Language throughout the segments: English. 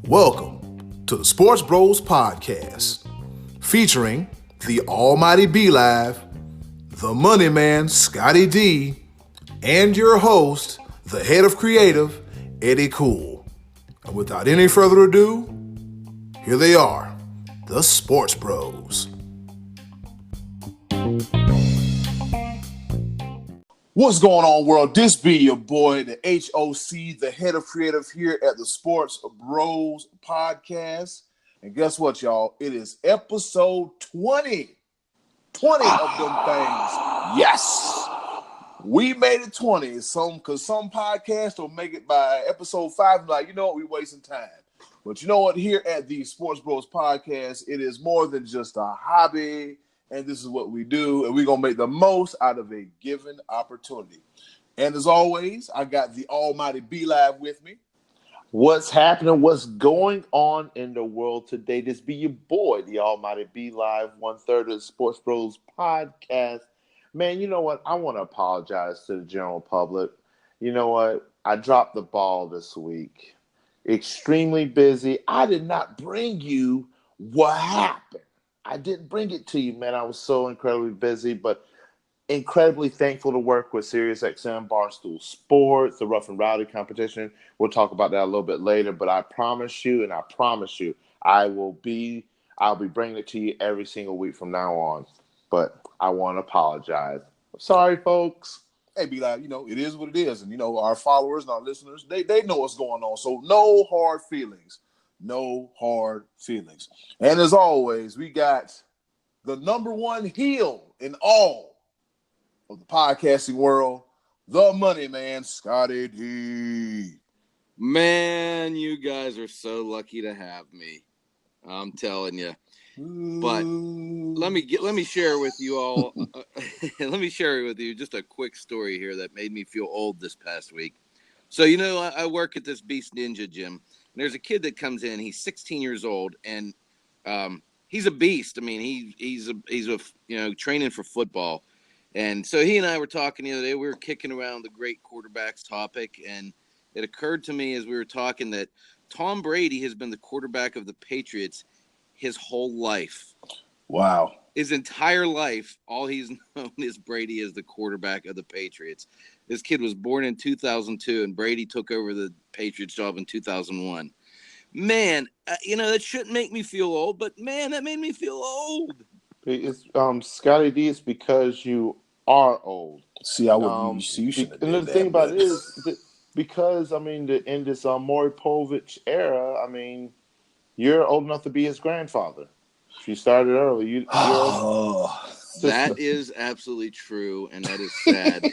Welcome to the Sports Bros Podcast, featuring the Almighty B Live, the Money Man Scotty D, and your host, the head of creative, Eddie Cool. And without any further ado, here they are, the Sports Bros. What's going on, world? This be your boy, the HOC, the head of creative here at the Sports Bros Podcast. And guess what, y'all? It is episode 20. 20 of them things. Yes. We made it 20. Because some podcasts will make it by episode 5. Like, you know what? We're wasting time. But you know what? Here at the Sports Bros Podcast, it is more than just a hobby. And this is what we do, and we're going to make the most out of a given opportunity. And as always, I got the Almighty B Live with me. What's happening? What's going on in the world today? This be your boy, the Almighty B Live, 1/3 of the Sports Bros Podcast. Man, you know what? I want to apologize to the general public. You know what? I dropped the ball this week. Extremely busy. I did not bring you what happened. I didn't bring it to you, man. I was so incredibly busy, but incredibly thankful to work with SiriusXM, Barstool Sports, the Rough and Rowdy competition. We'll talk about that a little bit later, but I promise you, I'll be bringing it to you every single week from now on. But I want to apologize. Sorry, folks. Hey, be like, it is what it is. And, our followers and our listeners, they know what's going on. So no hard feelings. No hard feelings. And as always, we got the number one heel in all of the podcasting world, the Money Man, Scotty D. Man, you guys are so lucky to have me. I'm telling you. But let me share with you all. Let me share with you just a quick story here that made me feel old this past week. So I work at this Beast Ninja gym. And there's a kid that comes in. He's 16 years old, and he's a beast. I mean, he's training for football. And so he and I were talking the other day. We were kicking around the great quarterbacks topic, and it occurred to me as we were talking that Tom Brady has been the quarterback of the Patriots his whole life. Wow. His entire life, all he's known is Brady as the quarterback of the Patriots. This kid was born in 2002, and Brady took over the Patriots job in 2001. Man, that shouldn't make me feel old, but man, that made me feel old. It's Scotty D. It's because you are old. See, I wouldn't. You shouldn't. And the thing about it is that because in this Maury Povich era, you're old enough to be his grandfather. She started early. That is absolutely true, and that is sad.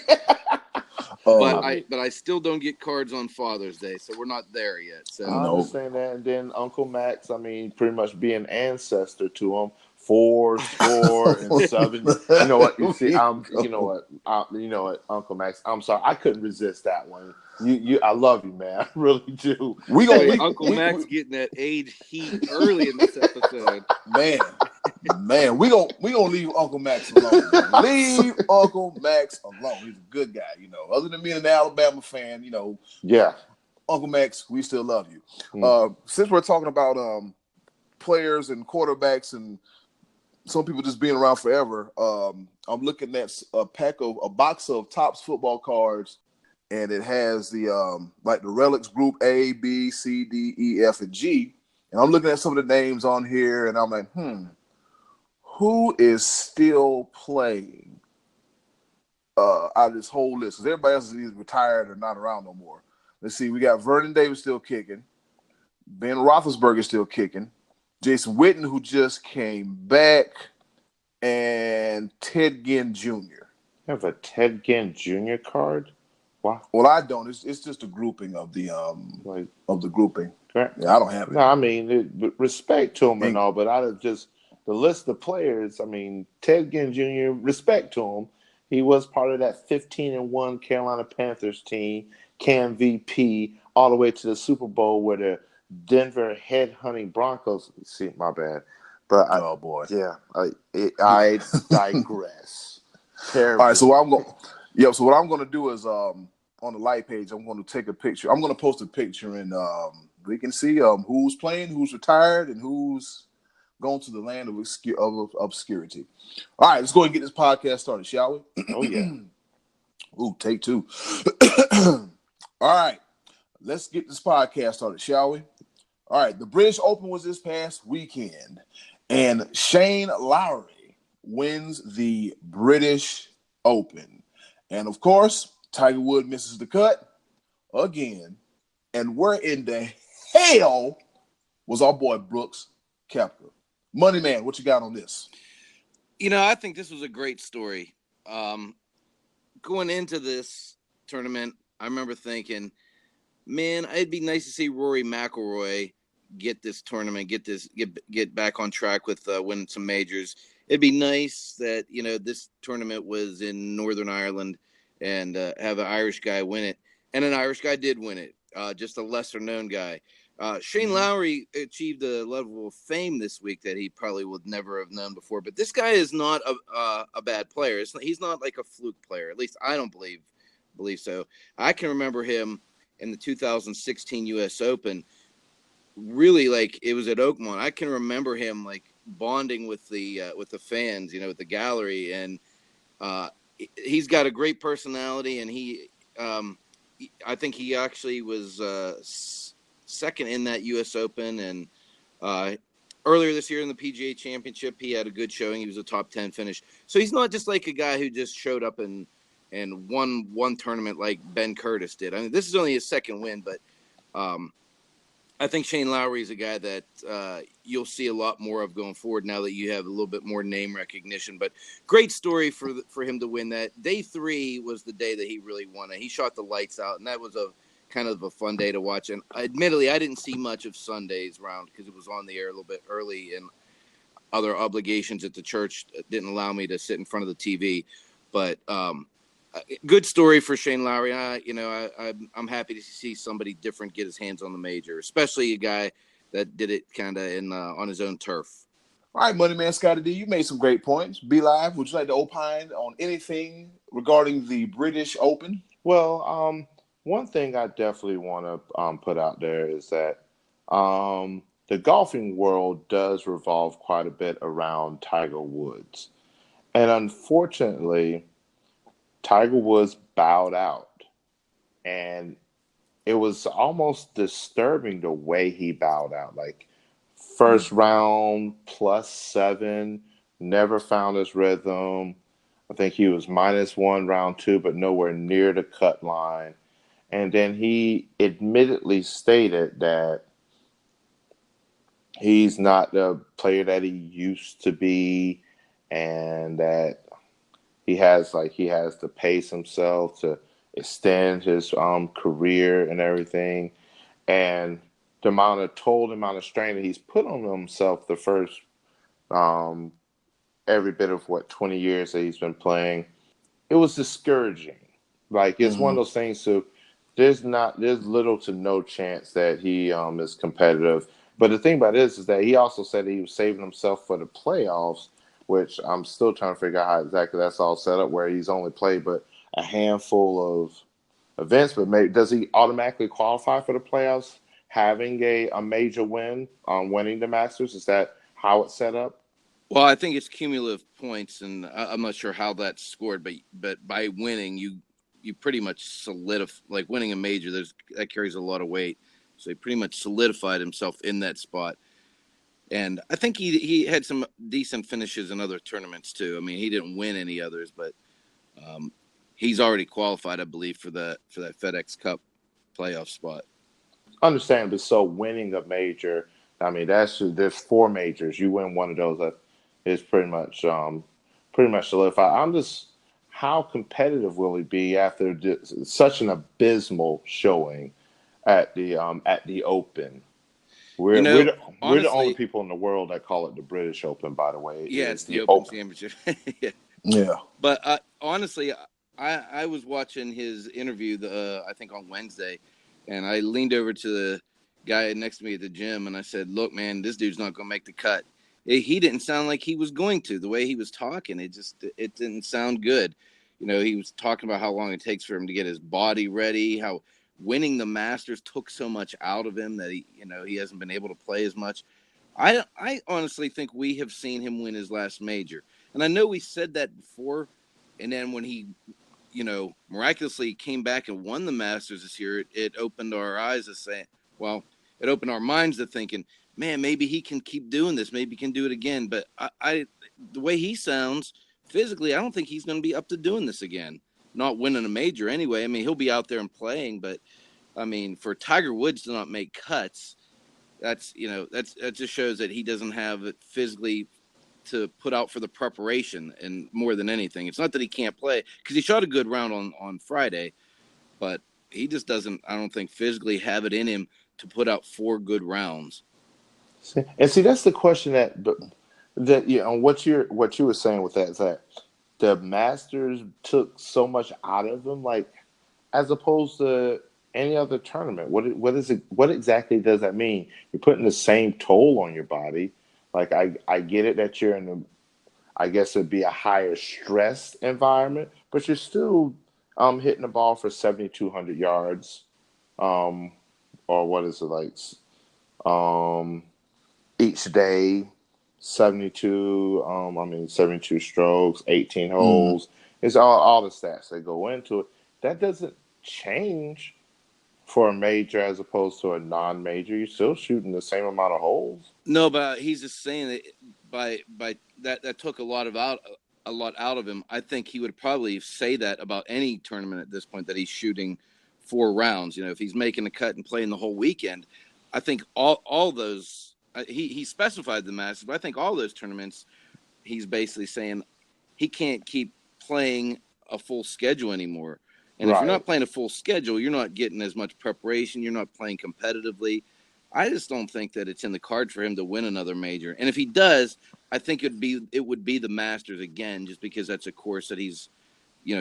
But I still don't get cards on Father's Day, so we're not there yet. So I understand that. And then Uncle Max, pretty much be an ancestor to him. 4 score and 7. You know what? You see, you know what, Uncle Max. I'm sorry, I couldn't resist that one. I love you, man. I really do. Uncle Max getting that age heat early in this episode. Man, we gonna leave Uncle Max alone. Leave Uncle Max alone. He's a good guy, Other than being an Alabama fan, Yeah. Uncle Max, we still love you. Since we're talking about players and quarterbacks and some people just being around forever, I'm looking at a box of Topps football cards, and it has the the relics group A, B, C, D, E, F, and G. And I'm looking at some of the names on here, and I'm like, who is still playing out of this whole list? Because everybody else is either retired or not around no more. Let's see. We got Vernon Davis still kicking. Ben Roethlisberger still kicking. Jason Witten, who just came back, and Ted Ginn Jr. You have a Ted Ginn Jr. card? Wow. Well, I don't. It's just a grouping of the grouping. Correct. Yeah, I don't have it. No, respect to him and all, but out of just the list of players, Ted Ginn Jr., respect to him. He was part of that 15-1 Carolina Panthers team, Cam VP, all the way to the Super Bowl where the Denver head-hunting Broncos. See, my bad. But oh boy, yeah, I digress. All right, so what I'm going to do is on the live page, I'm going to take a picture. I'm going to post a picture, and we can see who's playing, who's retired, and who's going to the land of obscurity. All right, let's go and get this podcast started, shall we? Oh, yeah. Ooh, take two. All right, let's get this podcast started, shall we? All right, the British Open was this past weekend, and Shane Lowry wins the British Open. And, of course, Tiger Woods misses the cut again. And where in the hell was our boy Brooks Koepka? Money Man, what you got on this? I think this was a great story. Going into this tournament, I remember thinking, man, it'd be nice to see Rory McIlroy get this tournament, get back on track with winning some majors. It'd be nice that, this tournament was in Northern Ireland and have an Irish guy win it. And an Irish guy did win it, just a lesser-known guy. Shane Lowry achieved a level of fame this week that he probably would never have known before. But this guy is not a bad player. He's not like a fluke player. At least I don't believe so. I can remember him in the 2016 U.S. Open. Really, like, it was at Oakmont. I can remember him like bonding with the fans, with the gallery, and he's got a great personality. And I think he actually was second in that U.S. Open, and earlier this year in the PGA Championship, he had a good showing. He was a top 10 finish. So he's not just like a guy who just showed up and won one tournament like Ben Curtis did. I mean, this is only his second win, but I think Shane Lowry is a guy that you'll see a lot more of going forward now that you have a little bit more name recognition. But great story for him to win that. Day 3 was the day that he really won it. He shot the lights out, and that was a kind of a fun day to watch. And admittedly, I didn't see much of Sunday's round because it was on the air a little bit early, and other obligations at the church didn't allow me to sit in front of the TV. But good story for Shane Lowry. I'm happy to see somebody different get his hands on the major, especially a guy that did it kind of on his own turf. All right, Money Man Scotty D, you made some great points. Be Live, would you like to opine on anything regarding the British Open? Well, one thing I definitely want to put out there is that the golfing world does revolve quite a bit around Tiger Woods. And unfortunately, Tiger Woods bowed out. And it was almost disturbing the way he bowed out. Like, first round, +7, never found his rhythm. I think he was -1 round 2, but nowhere near the cut line. And then he admittedly stated that he's not the player that he used to be, and that he has to pace himself to extend his career and everything. And the amount of strain that he's put on himself the first every bit of 20 years that he's been playing, it was discouraging. Like, it's one of those things there's little to no chance that he is competitive. But the thing about it is that he also said that he was saving himself for the playoffs, which I'm still trying to figure out how exactly that's all set up, where he's only played but a handful of events. But maybe, does he automatically qualify for the playoffs having a major win on winning the Masters? Is that how it's set up? Well, I think it's cumulative points, and I'm not sure how that's scored, but by winning, you pretty much solidify, like winning a major, that carries a lot of weight. So he pretty much solidified himself in that spot. And I think he had some decent finishes in other tournaments too. I mean, he didn't win any others, but he's already qualified, I believe, for that FedEx Cup playoff spot. Understandably so, winning a major, I mean, there's 4 majors. You win one of those, that is pretty much solidified. How competitive will he be after such an abysmal showing at the Open? We're the only people in the world that call it the British Open, by the way. Yeah, it's the Open Championship. Yeah. But honestly, I was watching his interview, I think on Wednesday, and I leaned over to the guy next to me at the gym, and I said, "Look, man, this dude's not going to make the cut." He didn't sound like he was going to. The way he was talking, it didn't sound good. He was talking about how long it takes for him to get his body ready, how winning the Masters took so much out of him that he hasn't been able to play as much. I honestly think we have seen him win his last major. And I know we said that before. And then when he, miraculously came back and won the Masters this year, it opened our eyes to saying, well, it opened our minds to thinking, man, maybe he can keep doing this. Maybe he can do it again. But the way he sounds physically, I don't think he's going to be up to doing this again. Not winning a major anyway. I mean, he'll be out there and playing, but I mean, for Tiger Woods to not make cuts, that just shows that he doesn't have it physically to put out for the preparation. And more than anything, it's not that he can't play, because he shot a good round on Friday, but he just doesn't, I don't think, physically have it in him to put out 4 good rounds. See, that's the question that what you were saying with that is that the Masters took so much out of him, like, as opposed to any other tournament. What is it? What exactly does that mean? You're putting the same toll on your body. Like, I get it that you're in I guess it'd be a higher stress environment, but you're still hitting the ball for 7,200 yards, or what is it, like, each day, 72 strokes, 18 holes. It's all the stats that go into it. That doesn't change for a major as opposed to a non-major. You're still shooting the same amount of holes. No, but he's just saying that by that took a lot out of him. I think he would probably say that about any tournament at this point, that he's shooting 4 rounds. If he's making a cut and playing the whole weekend, I think all those he specified the Masters, but I think all those tournaments he's basically saying he can't keep playing a full schedule anymore. And if you're not playing a full schedule, you're not getting as much preparation. You're not playing competitively. I just don't think that it's in the card for him to win another major. And if he does, I think it would be the Masters again, just because that's a course that he's,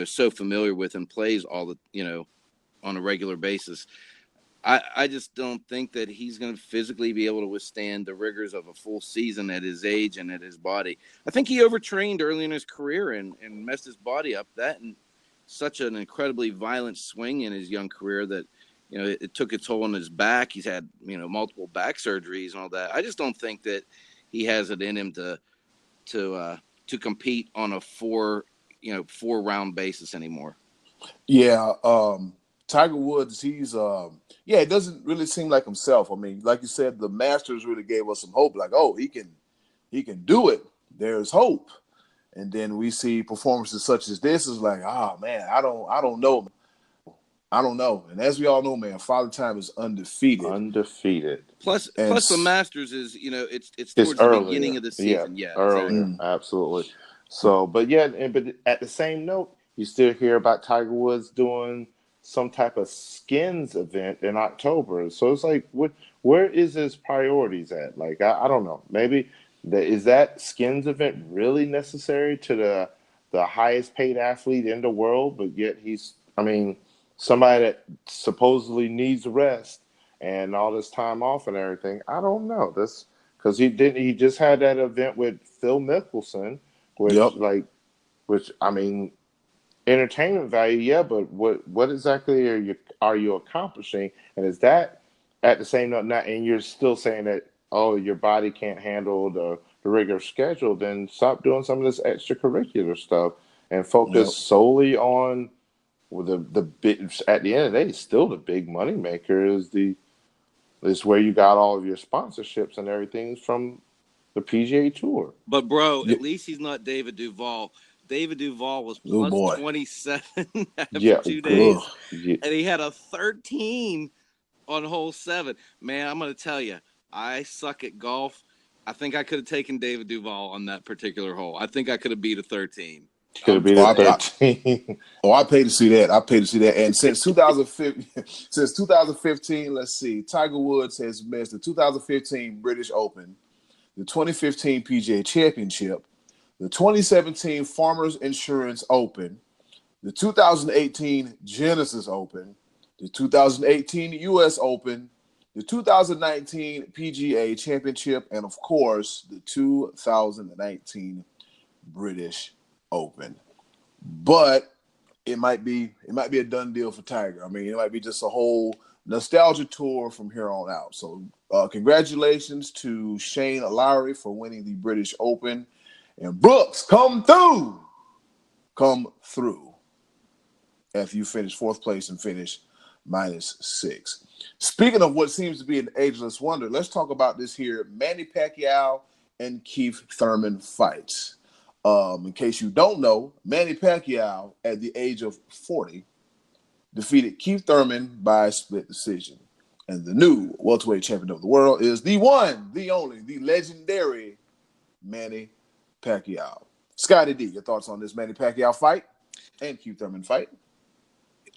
so familiar with and plays all the, on a regular basis. I just don't think that he's going to physically be able to withstand the rigors of a full season at his age and at his body. I think he overtrained early in his career and messed his body up. That and such an incredibly violent swing in his young career that, it took its toll on his back. He's had, multiple back surgeries and all that. I just don't think that he has it in him to compete on a 4-round basis anymore. Yeah. Tiger Woods, he's it doesn't really seem like himself. I mean, like you said, the Masters really gave us some hope. Like, oh, he can do it. There's hope. And then we see performances such as this is like, man, I don't know. I don't know. And as we all know, man, Father Time is undefeated. Plus the Masters is, it's towards the beginning of the season. Yeah, earlier, exactly. Absolutely. So, but at the same note, you still hear about Tiger Woods doing some type of skins event in October. So it's like, where is his priorities at? Like, I don't know. Maybe is that skins event really necessary to the highest paid athlete in the world? But yet somebody that supposedly needs rest and all this time off and everything. I don't know. This because he just had that event with Phil Mickelson, which entertainment value, yeah, but what exactly are you accomplishing? And is that at the same note, and you're still saying that, oh, your body can't handle the regular schedule, then stop doing some of this extracurricular stuff and focus solely on the big. At the end of the day, still the big money maker is where you got all of your sponsorships and everything from the PGA Tour. But bro, at least he's not David Duval. David Duval was plus 27 after 2 days, and he had a 13 on hole 7. Man, I'm going to tell you, I suck at golf. I think I could have taken David Duval on that particular hole. I think I could have beat a 13. Could have beat a 13. I paid to see that. And since 2015, let's see, Tiger Woods has missed the 2015 British Open, the 2015 PGA Championship, the 2017 Farmers Insurance Open, the 2018 Genesis Open, the 2018 U.S. Open, the 2019 PGA Championship, and, of course, the 2019 British Open. But it might be a done deal for Tiger. I mean, it might be just a whole nostalgia tour from here on out. So, congratulations to Shane Lowry for winning the British Open, and Brooks, come through after you finish fourth place and finish -6. Speaking of what seems to be an ageless wonder, let's talk about this here Manny Pacquiao and Keith Thurman fights. In case you don't know, Manny Pacquiao, at the age of 40, defeated Keith Thurman by split decision. And the new welterweight champion of the world is the one, the only, the legendary Manny Pacquiao. Scotty D, your thoughts on this Manny Pacquiao fight and Keith Thurman fight?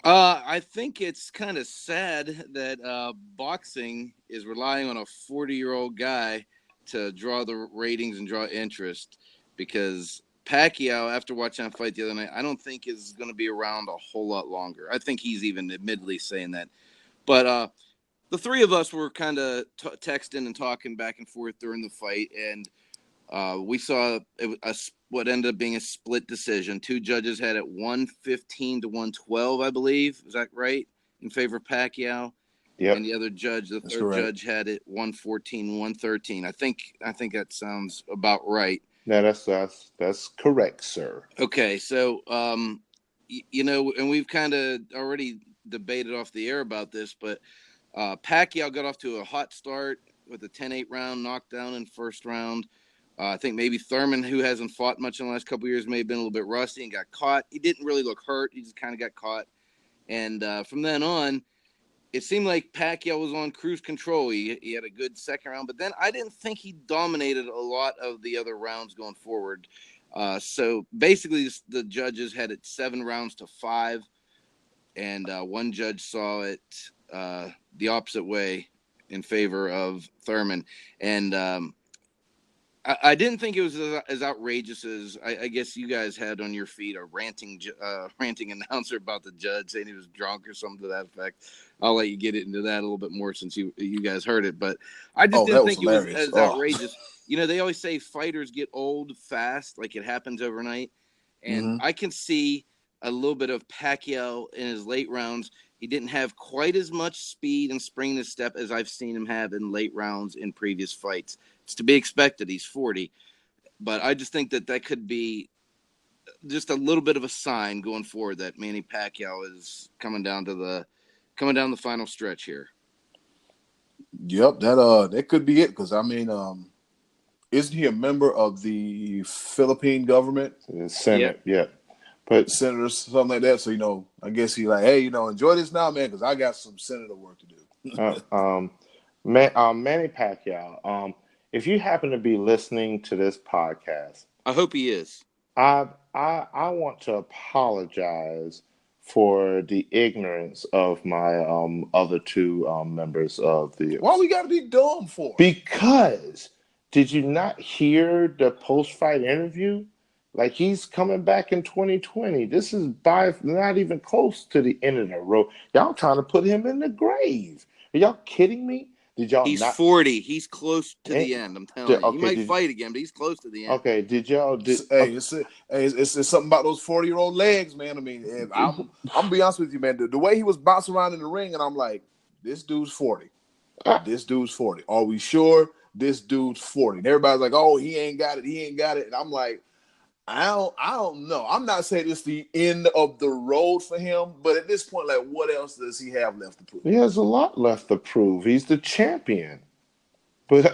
I think it's kind of sad that boxing is relying on a 40-year-old guy to draw the ratings and draw interest, because Pacquiao, after watching that fight the other night, I don't think is going to be around a whole lot longer. I think he's even admittedly saying that. But the three of us were kind of texting and talking back and forth during the fight, and we saw what ended up being a split decision. Two judges had it 115 to 112, I believe. Is that right? In favor of Pacquiao. Yep. And the other judge, the third judge, had it 114, 113. I think that sounds about right. No, that's correct, sir. Okay, so and we've kind of already debated off the air about this, but Pacquiao got off to a hot start with a 10-8 round knockdown in first round. I think maybe Thurman, who hasn't fought much in the last couple of years, may have been a little bit rusty and got caught. He didn't really look hurt. He just kind of got caught. And from then on, it seemed like Pacquiao was on cruise control. He had a good second round, but then I didn't think he dominated a lot of the other rounds going forward. So basically, the judges had it 7 rounds to 5, and one judge saw it the opposite way in favor of Thurman. And I didn't think it was as outrageous as I guess you guys had on your feed, a ranting announcer about the judge saying he was drunk or something to that effect. I'll let you get into that a little bit more since you guys heard it, but I just didn't think it was as outrageous. You know, they always say fighters get old fast, like it happens overnight, and I can see a little bit of Pacquiao in his late rounds. He didn't have quite as much speed and spring in his step as I've seen him have in late rounds in previous fights. It's to be expected. He's 40. But I just think that could be just a little bit of a sign going forward that Manny Pacquiao is coming down the final stretch here. Yep, that could be it, because I mean, isn't he a member of the Philippine government? The Senate, yeah. But senator, something like that. So, I guess he's like, hey, enjoy this now, man, because I got some senator work to do. Manny Pacquiao, if you happen to be listening to this podcast, I hope he is. I want to apologize for the ignorance of my other two members of the. Why we got to be dumb for? Because did you not hear the post-fight interview? Like, he's coming back in 2020. This is by not even close to the end of the road. Y'all trying to put him in the grave. Are y'all kidding me? He's 40. He's close to the end. I'm telling you. He might fight again, but he's close to the end. Okay, it's something about those 40-year-old legs, man. I mean, I'm gonna be honest with you, man. The way he was bouncing around in the ring, and I'm like, this dude's 40. This dude's 40. Are we sure this dude's 40? And everybody's like, oh, he ain't got it. He ain't got it. And I'm like, I don't know. I'm not saying it's the end of the road for him, but at this point, like, what else does he have left to prove? He has a lot left to prove. He's the champion. But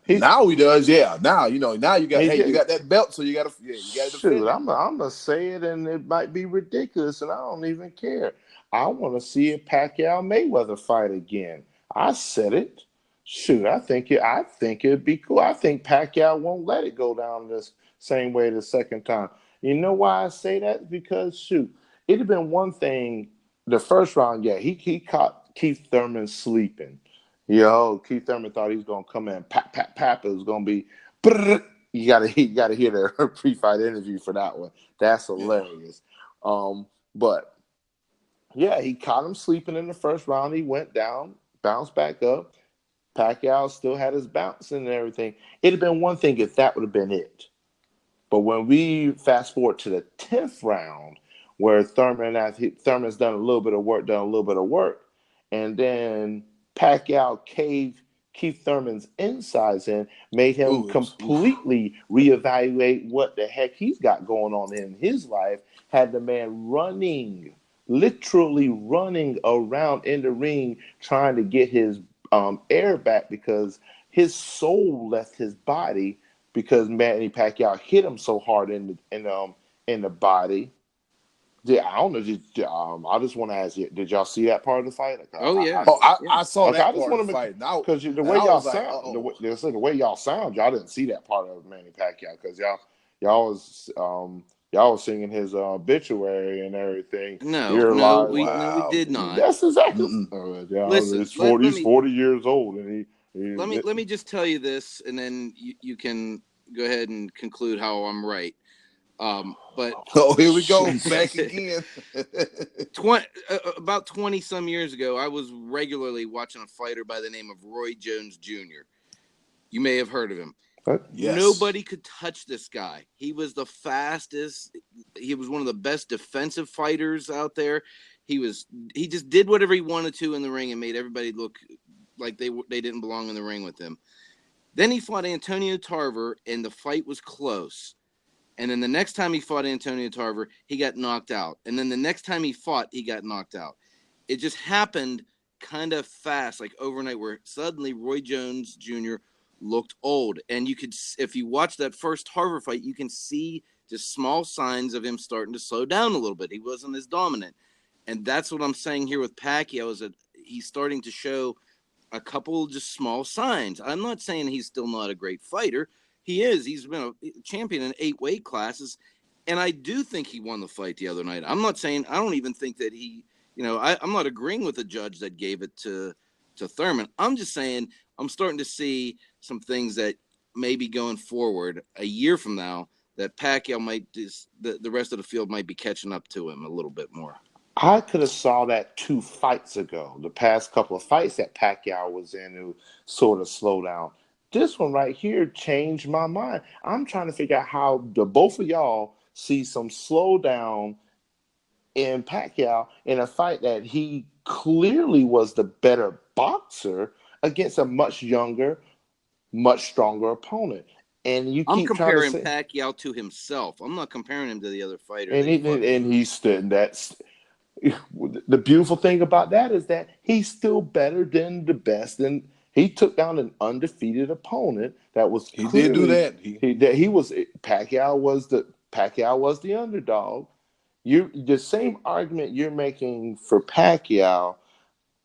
now he does, yeah. Now you got you got that belt, so you got to defend it. I'm gonna say it, and it might be ridiculous, and I don't even care. I want to see a Pacquiao Mayweather fight again. I said it. Shoot, I think it'd be cool. I think Pacquiao won't let it go down this same way the second time. You know why I say that? Because, shoot, it'd have been one thing the first round, yeah, he caught Keith Thurman sleeping. Keith Thurman thought he was going to come in, pap. It was going to be, you gotta hear the pre-fight interview for that one. That's hilarious. But, yeah, he caught him sleeping in the first round. He went down, bounced back up. Pacquiao still had his bounce and everything. It'd have been one thing if that would have been it. But when we fast forward to the 10th round, where Thurman's done a little bit of work, and then Pacquiao caved Keith Thurman's insides in, made him completely reevaluate what the heck he's got going on in his life, had the man literally running around in the ring trying to get his air back because his soul left his body because Manny Pacquiao hit him so hard in the body. Yeah, I don't know. I just want to ask you: did y'all see that part of the fight? Oh yeah. I saw that part of the fight. Because the way y'all sound, the way y'all sound, y'all didn't see that part of Manny Pacquiao because y'all was singing his obituary and everything. No, we did not. That's exactly. Listen, he's 40 years old, and let me just tell you this, and then you can go ahead and conclude how I'm right. But here we go back again. About 20 some years ago, I was regularly watching a fighter by the name of Roy Jones Jr. You may have heard of him. Yes. Nobody could touch this guy. He was the fastest. He was one of the best defensive fighters out there. He just did whatever he wanted to in the ring and made everybody look like they didn't belong in the ring with him. Then he fought Antonio Tarver, and the fight was close. And then the next time he fought Antonio Tarver, he got knocked out. And then the next time he fought, he got knocked out. It just happened kind of fast, like overnight, where suddenly Roy Jones Jr. looked old. And you could, if you watch that first Tarver fight, you can see just small signs of him starting to slow down a little bit. He wasn't as dominant. And that's what I'm saying here with Pacquiao, is that he's starting to show a couple just small signs. I'm not saying he's still not a great fighter. He is. He's been a champion in 8 weight classes. And I do think he won the fight the other night. I'm not saying, I don't even think that he, I'm not agreeing with the judge that gave it to Thurman. I'm just saying I'm starting to see some things that maybe going forward a year from now that Pacquiao might the rest of the field might be catching up to him a little bit more. I could have saw that 2 fights ago. The past couple of fights that Pacquiao was in to sort of slow down. This one right here changed my mind. I'm trying to figure out how the both of y'all see some slowdown in Pacquiao in a fight that he clearly was the better boxer against a much younger, much stronger opponent. And I'm comparing Pacquiao to himself. I'm not comparing him to the other fighter. And he stood. That's the beautiful thing about that is that he's still better than the best. And he took down an undefeated opponent that was he did do that. Pacquiao was the underdog. The same argument you're making for Pacquiao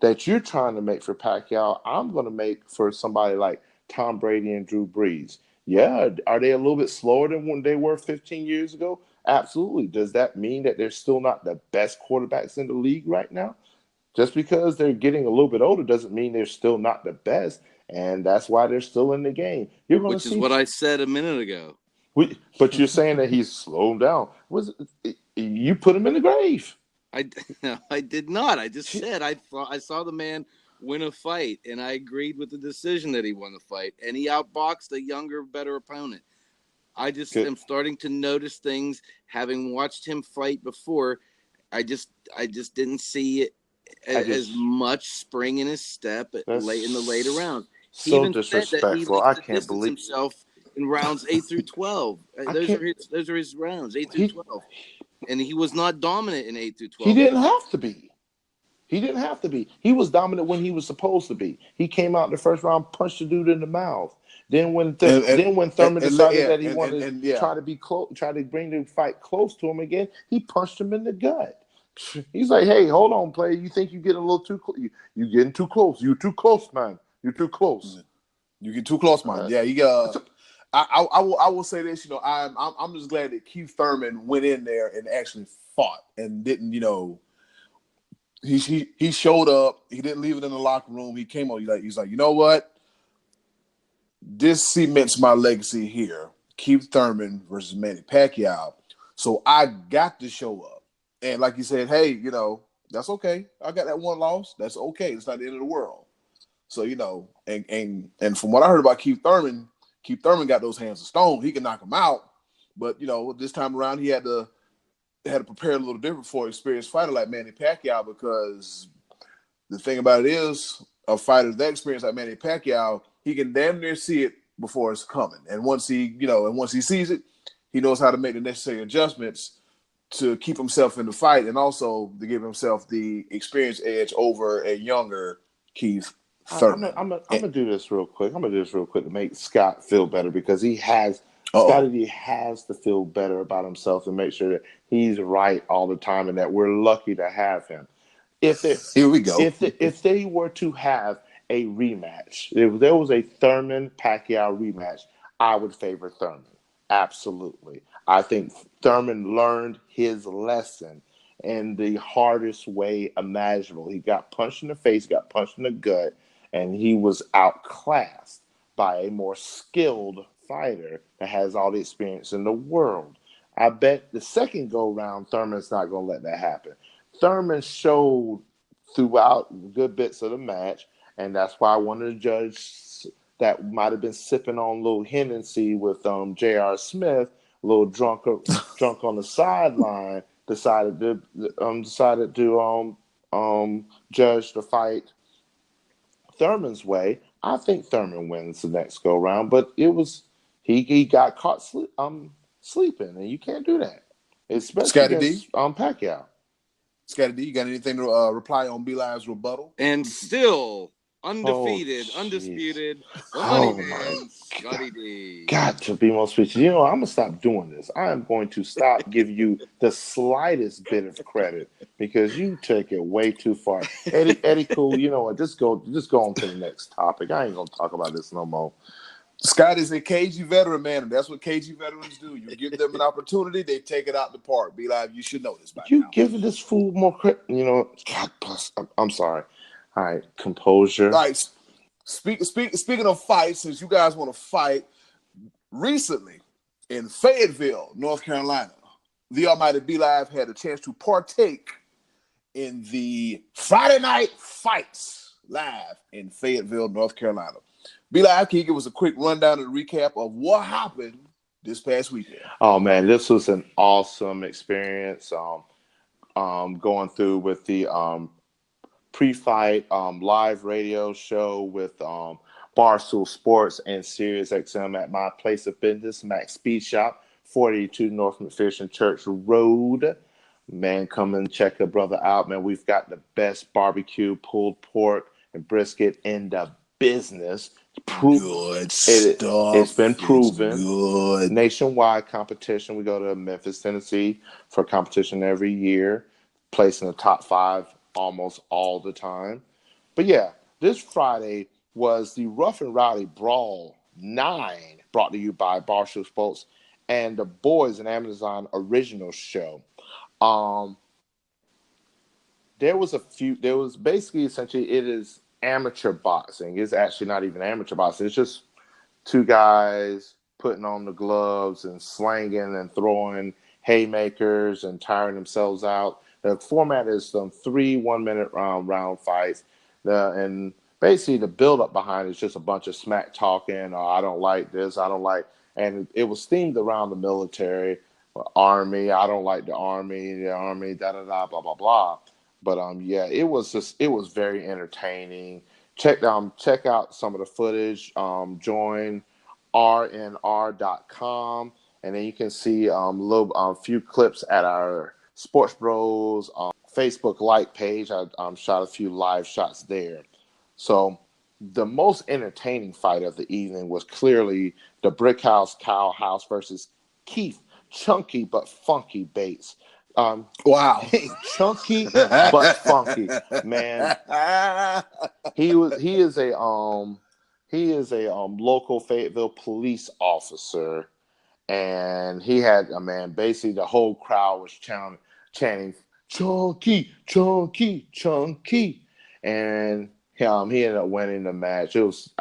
that you're trying to make for Pacquiao, I'm going to make for somebody like Tom Brady and Drew Brees. Yeah, are they a little bit slower than when they were 15 years ago? Absolutely. Does that mean that they're still not the best quarterbacks in the league right now? Just because they're getting a little bit older doesn't mean they're still not the best, and that's why they're still in the game. Which is what I said a minute ago. But you're saying that he's slowed down. You put him in the grave? I did not. I just said I saw the man win a fight, and I agreed with the decision that he won the fight, and he outboxed a younger, better opponent. I just am starting to notice things. Having watched him fight before, I just didn't see it as much spring in his step late in the later rounds. He so even disrespectful. Said that he I can't believe himself in rounds 8 through 12. Those are his rounds, 8 through 12. And he was not dominant in 8 through 12. He didn't have to be. He was dominant when he was supposed to be. He came out in the first round, punched the dude in the mouth. Then when Thurman decided that he wanted to try to be close, try to bring the fight close to him again, he punched him in the gut. He's like, "Hey, hold on, player. You think you get a little too close? You getting too close. You're too close, man. You're too close. You get too close, man." Yeah, I will say this. I'm just glad that Keith Thurman went in there and actually fought and didn't. He showed up. He didn't leave it in the locker room. He came on. He's like, you know what? This cements my legacy here. Keith Thurman versus Manny Pacquiao. So I got to show up. And like you said, hey, that's okay. I got that one loss. That's okay. It's not the end of the world. So, and from what I heard about Keith Thurman got those hands of stone. He can knock him out. But, this time around, he had to had to prepare a little different for an experienced fighter like Manny Pacquiao, because the thing about it is, a fighter that experienced like Manny Pacquiao, he can damn near see it before it's coming. And once he sees it, he knows how to make the necessary adjustments to keep himself in the fight, and also to give himself the experience edge over a younger Keith Thurman. I'm gonna do this real quick. I'm gonna do this real quick to make Scott feel better, because Scotty D has to feel better about himself and make sure that he's right all the time, and that we're lucky to have him. Here we go. If they were to have a rematch, if there was a Thurman Pacquiao rematch, I would favor Thurman. Absolutely. I think Thurman learned his lesson in the hardest way imaginable. He got punched in the face, got punched in the gut, and he was outclassed by a more skilled fighter that has all the experience in the world. I bet the second go round, Thurman's not going to let that happen. Thurman showed throughout good bits of the match, and that's why one of the judges that might have been sipping on a little Hennessy with J.R. Smith, a little drunk on the sideline, decided to judge the fight Thurman's way. I think Thurman wins the next go round, but he got caught sleeping, and you can't do that, especially against Pacquiao. Scotty D, you got anything to reply on B-Live's rebuttal? And still undefeated, undisputed, the money man, Scotty D. Got to be more speechless. I'm going to stop doing this. I am going to stop giving you the slightest bit of credit, because you took it way too far. Eddie Cool, you know what? Just go on to the next topic. I ain't going to talk about this no more. Scott is a KG veteran, man, and that's what KG veterans do. You give them an opportunity, they take it out the park. Be Live, you should know this by now. You giving this fool more credit, God bless. I'm sorry. All right, composure. All right, speaking of fights, since you guys want to fight, recently in Fayetteville, North Carolina, the Almighty B Live had a chance to partake in the Friday Night Fights live in Fayetteville, North Carolina. B Live, can you give us a quick rundown and recap of what happened this past weekend? Oh man, this was an awesome experience. Going through with the pre-fight live radio show with Barstool Sports and Sirius XM at my place of business, Max Speed Shop, 42 North McPherson Church Road. Man, come and check a brother out, man. We've got the best barbecue, pulled pork, and brisket in the business. Good stuff. It's been proven. It's good. Nationwide competition. We go to Memphis, Tennessee for competition every year, placing the top 5 almost all the time. But yeah, this Friday was the Rough and Rowdy Brawl 9, brought to you by Barstool Sports and the Boys and Amazon original show. There was essentially, it is amateur boxing. It's actually not even amateur boxing. It's just two guys putting on the gloves and slanging and throwing haymakers and tiring themselves out. The format is 3 1-minute round fights. And basically the build-up behind it is just a bunch of smack talking. I don't like this. I don't like... And it was themed around the military, Army. I don't like the Army, da-da-da, blah, blah, blah. But yeah, it was very entertaining. Check out some of the footage. Join rnr.com, and then you can see a few clips at our Sports Bros Facebook like page. I shot a few live shots there. So the most entertaining fight of the evening was clearly the Brick House Cow House versus Keith Chunky but Funky Bates. Wow. Chunky but funky, man. He is a local Fayetteville police officer, and he had basically the whole crowd was chanting Chunky, Chunky, Chunky, and he ended up winning the match. It was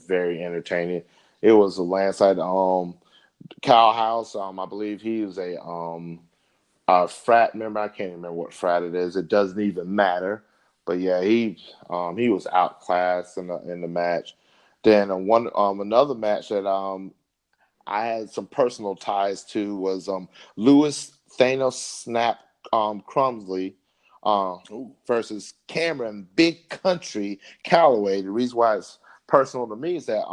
very entertaining. It was a landslide. Cow House, I believe he was a frat member. I can't remember what frat it is. It doesn't even matter. But yeah, he was outclassed in the match. Then another match that I had some personal ties to was Lewis Thanos Snap Crumsley versus Cameron Big Country Calloway. The reason why it's personal to me is that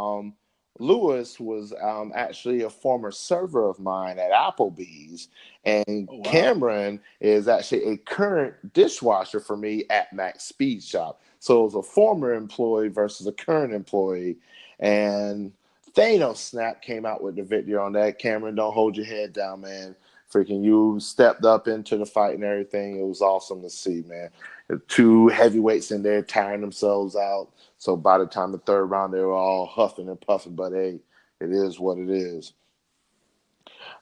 Lewis was actually a former server of mine at Applebee's, and Cameron is actually a current dishwasher for me at Mac's Speed Shop. So it was a former employee versus a current employee, and Thanos Snap came out with the victory on that. Cameron, don't hold your head down, man. Freaking you stepped up into the fight and everything. It was awesome to see, man. The two heavyweights in there tearing themselves out. So by the time the third round, they were all huffing and puffing. But hey, it is what it is.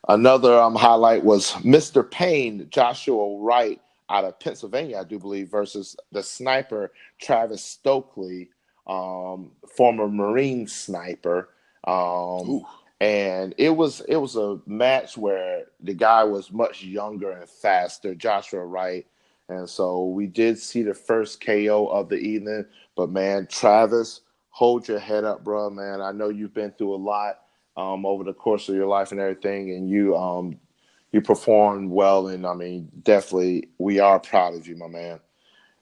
Another highlight was Mr. Payne, Joshua Wright out of Pennsylvania, I do believe, versus the sniper Travis Stokely, former Marine sniper. And it was a match where the guy was much younger and faster, Joshua Wright. And so we did see the first KO of the evening. But, man, Travis, hold your head up, bro, man. I know you've been through a lot over the course of your life and everything, and you performed well. And, I mean, definitely we are proud of you, my man.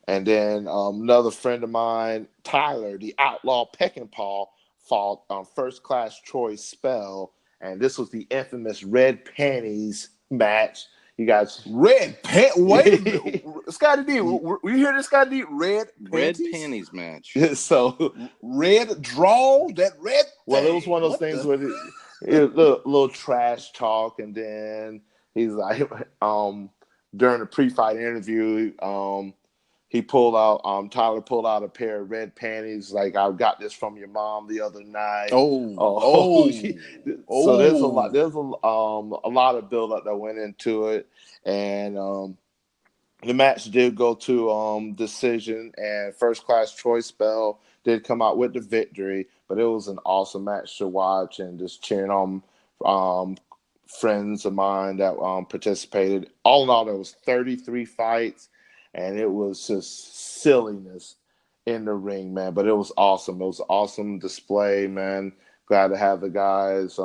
And then another friend of mine, Tyler, the Outlaw Peckinpah, fought First Class Troy Spell, and this was the infamous Red Panties match. You guys, Red Pant. Wait, Scotty D, we hear this, Scotty D? Red Panties match. So red draw that red. Well, it was one of those things where it little trash talk, and then he's like, during the pre-fight interview, he pulled out, Tyler pulled out a pair of red panties. Like, I got this from your mom the other night. So there's a lot of build up that went into it. And the match did go to decision, and First Class Troy Spell did come out with the victory. But it was an awesome match to watch, and just cheering on friends of mine that participated. All in all, there was 33 fights. And it was just silliness in the ring, man. But it was awesome. It was an awesome display, man. Glad to have the guys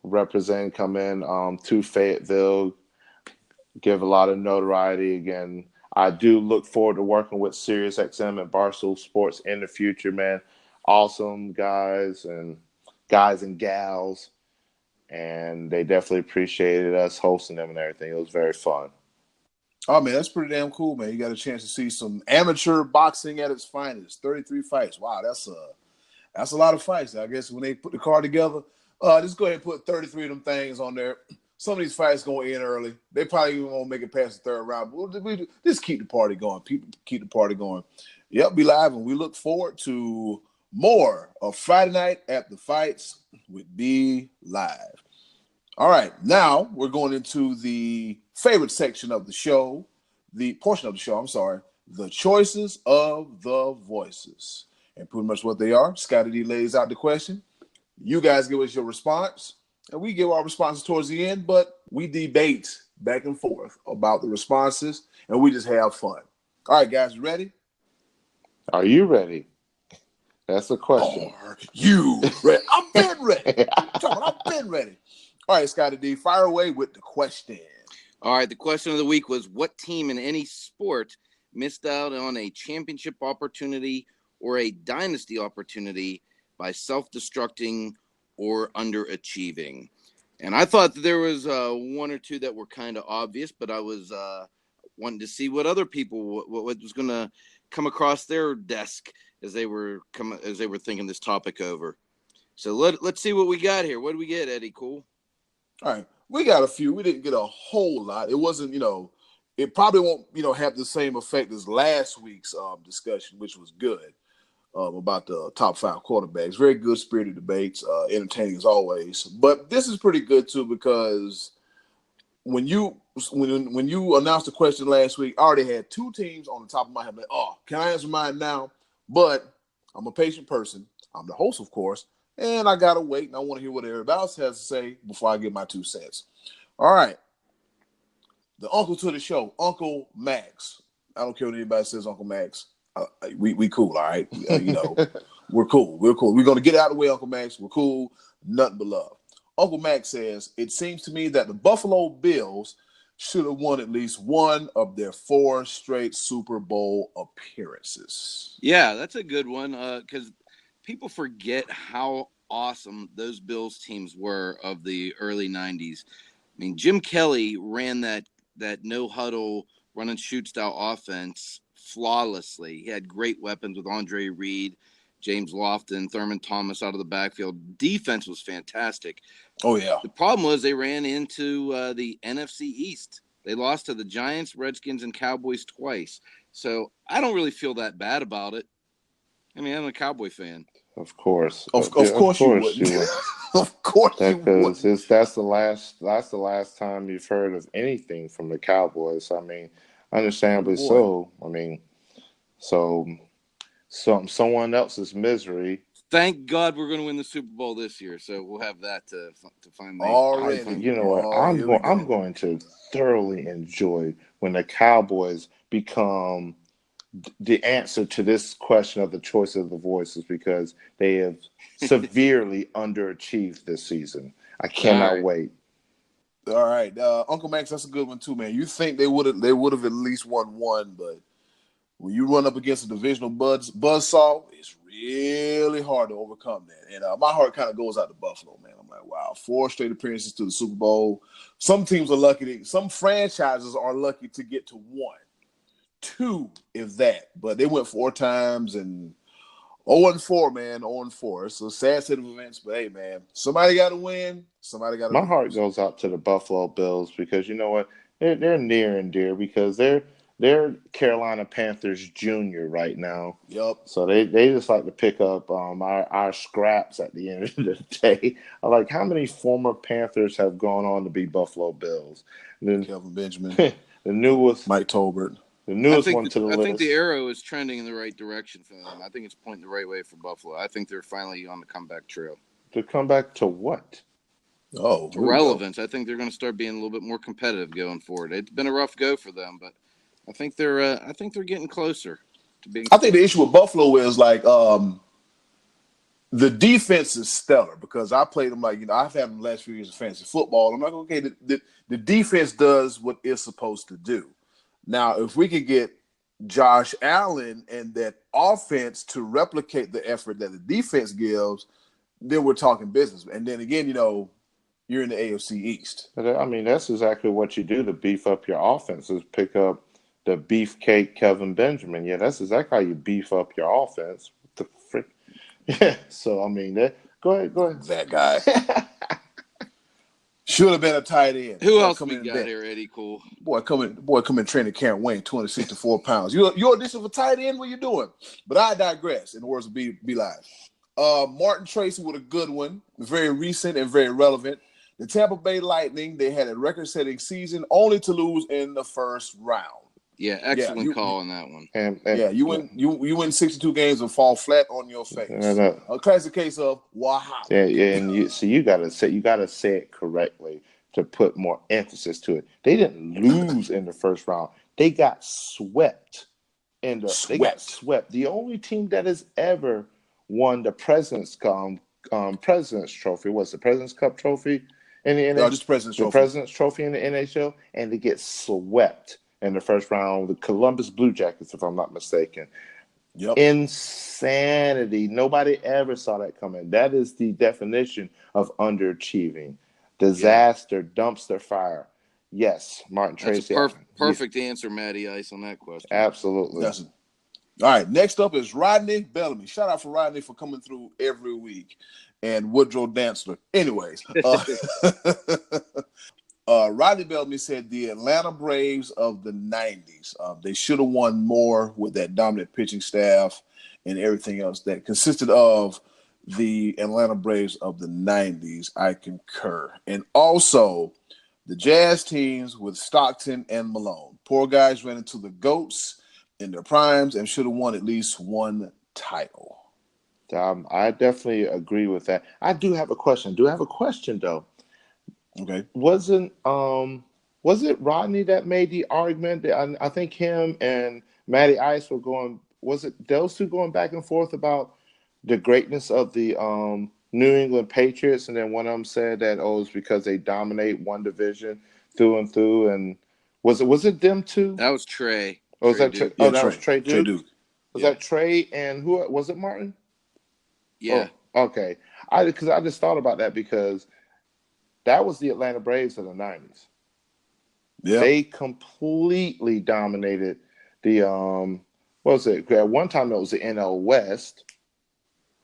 represent, come in to Fayetteville, give a lot of notoriety. Again, I do look forward to working with SiriusXM and Barstool Sports in the future, man. Awesome guys and gals. And they definitely appreciated us hosting them and everything. It was very fun. Oh, man, that's pretty damn cool, man. You got a chance to see some amateur boxing at its finest. 33 fights. Wow, that's a lot of fights. I guess when they put the card together, just go ahead and put 33 of them things on there. Some of these fights going to end early. They probably even won't make it past the third round. But we just keep the party going. People keep the party going. Yep, be live, and we look forward to more of Friday Night at the Fights with Be Live. All right, now we're going into the favorite section of the show, the portion of the show, the choices of the voices. And pretty much what they are, Scotty D lays out the question. You guys give us your response, and we give our responses towards the end, but we debate back and forth about the responses, and we just have fun. All right, guys, ready? Are you ready? That's the question. Are you ready? I've been ready. I've been ready. All right, Scotty D, fire away with the question. All right, the question of the week was, what team in any sport missed out on a championship opportunity or a dynasty opportunity by self-destructing or underachieving? And I thought that there was one or two that were kind of obvious, but I was wanting to see what other people, what was going to come across their desk as they were thinking this topic over. So let's see what we got here. What do we get, Eddie? Cool. All right, we got a few. We didn't get a whole lot. It wasn't, it probably won't, have the same effect as last week's discussion, which was good, about the top 5 quarterbacks. Very good spirited debates, entertaining as always. But this is pretty good too, because when you announced the question last week, I already had 2 teams on the top of my head. Like, can I answer mine now? But I'm a patient person. I'm the host, of course. And I got to wait, and I want to hear what everybody else has to say before I give my 2 cents. All right. The uncle to the show, Uncle Max. I don't care what anybody says, Uncle Max. We cool, all right? We're cool. We're cool. We're going to get out of the way, Uncle Max. We're cool. Nothing but love. Uncle Max says, it seems to me that the Buffalo Bills should have won at least one of their 4 straight Super Bowl appearances. Yeah, that's a good one because people forget how awesome those Bills teams were of the early 90s. I mean, Jim Kelly ran that no huddle run and shoot style offense flawlessly. He had great weapons with Andre Reed, James Lofton, Thurman Thomas out of the backfield. Defense was fantastic. Oh, yeah. The problem was they ran into the NFC East. They lost to the Giants, Redskins, and Cowboys twice. So I don't really feel that bad about it. I mean, I'm a Cowboy fan. Of course. Of course you wouldn't. Of course you wouldn't. Because that's the last time you've heard of anything from the Cowboys. I mean, understandably so. I mean, so someone else's misery. Thank God we're going to win the Super Bowl this year, so we'll have that to finally. Already, you know what? I'm going to thoroughly enjoy when the Cowboys become the answer to this question of the choice of the voices, because they have severely underachieved this season. I cannot wait. All right, Uncle Max, that's a good one too, man. You think they would have at least won one, but when you run up against a divisional buzzsaw, it's really hard to overcome that. And my heart kind of goes out to Buffalo, man. I'm like, wow, 4 straight appearances to the Super Bowl. Some teams are lucky. Some franchises are lucky to get to 1, 2, if that. But they went 4 times and 0-4, man. 0-4. It's a sad set of events, but hey, man, somebody got to win. Somebody got to. My heart goes out to the Buffalo Bills because you know what? They're near and dear because they're Carolina Panthers Junior right now. Yep. So they just like to pick up our scraps at the end of the day. Like, how many former Panthers have gone on to be Buffalo Bills? Then Kelvin Benjamin, the newest Mike Tolbert. The newest one to the list. I think the arrow is trending in the right direction for them. I think it's pointing the right way for Buffalo. I think they're finally on the comeback trail. To come back to what? To relevance. I think they're going to start being a little bit more competitive going forward. It's been a rough go for them, but I think they're getting closer to being. I think the issue with Buffalo is like the defense is stellar because I played them I've had them the last few years of fantasy football. I'm like, okay, the defense does what it's supposed to do. Now, if we could get Josh Allen and that offense to replicate the effort that the defense gives, then we're talking business. And then again, you're in the AFC East. I mean, that's exactly what you do to beef up your offense is pick up the beefcake Kelvin Benjamin. Yeah, that's exactly how you beef up your offense. What the frick? Yeah. So, I mean, go ahead. That guy. Should have been a tight end. Who else we got here, Eddie? Cool. Boy, come in training camp weighing 264 pounds. You're audition for tight end? What you doing? But I digress, in the words of Be Live. Martin Tracy with a good one. Very recent and very relevant. The Tampa Bay Lightning, they had a record-setting season only to lose in the first round. Yeah, excellent call on that one. And you win 62 games and fall flat on your face. A classic case of wow. Yeah, and you gotta say it correctly to put more emphasis to it. They didn't lose in the first round. They got swept. They got swept. The only team that has ever won the President's Trophy was the President's Cup trophy in the NHL. No, just President's Trophy. The President's Trophy in the NHL, and they get swept in the first round, the Columbus Blue Jackets, if I'm not mistaken. Yep. Insanity. Nobody ever saw that coming. That is the definition of underachieving. Disaster, dumpster fire. Yes, Martin Tracy. That's a perfect answer, Matty Ice, on that question. Absolutely. All right, next up is Rodney Bellamy. Shout out for Rodney for coming through every week. And Woodrow Dantzler. Anyways. Rodney Bellamy said the Atlanta Braves of the 90s, they should have won more with that dominant pitching staff and everything else that consisted of the Atlanta Braves of the 90s. I concur. And also the Jazz teams with Stockton and Malone. Poor guys ran into the GOATs in their primes and should have won at least one title. I definitely agree with that. I do have a question. Though. Okay. Was it Rodney that made the argument that I think him and Matty Ice were going? Was it those two going back and forth about the greatness of the New England Patriots? And then one of them said that it's because they dominate one division through and through, and Was it them two? That was Trey. Or was that Duke. Trey? Oh, Yeah, that Trey. was Trey Duke. Trey Duke. Was that Trey and who was it? Martin? Yeah. Oh, okay. Because I just thought about that because that was the Atlanta Braves of the 90s. Yeah. They completely dominated the what was it? At one time it was the NL West.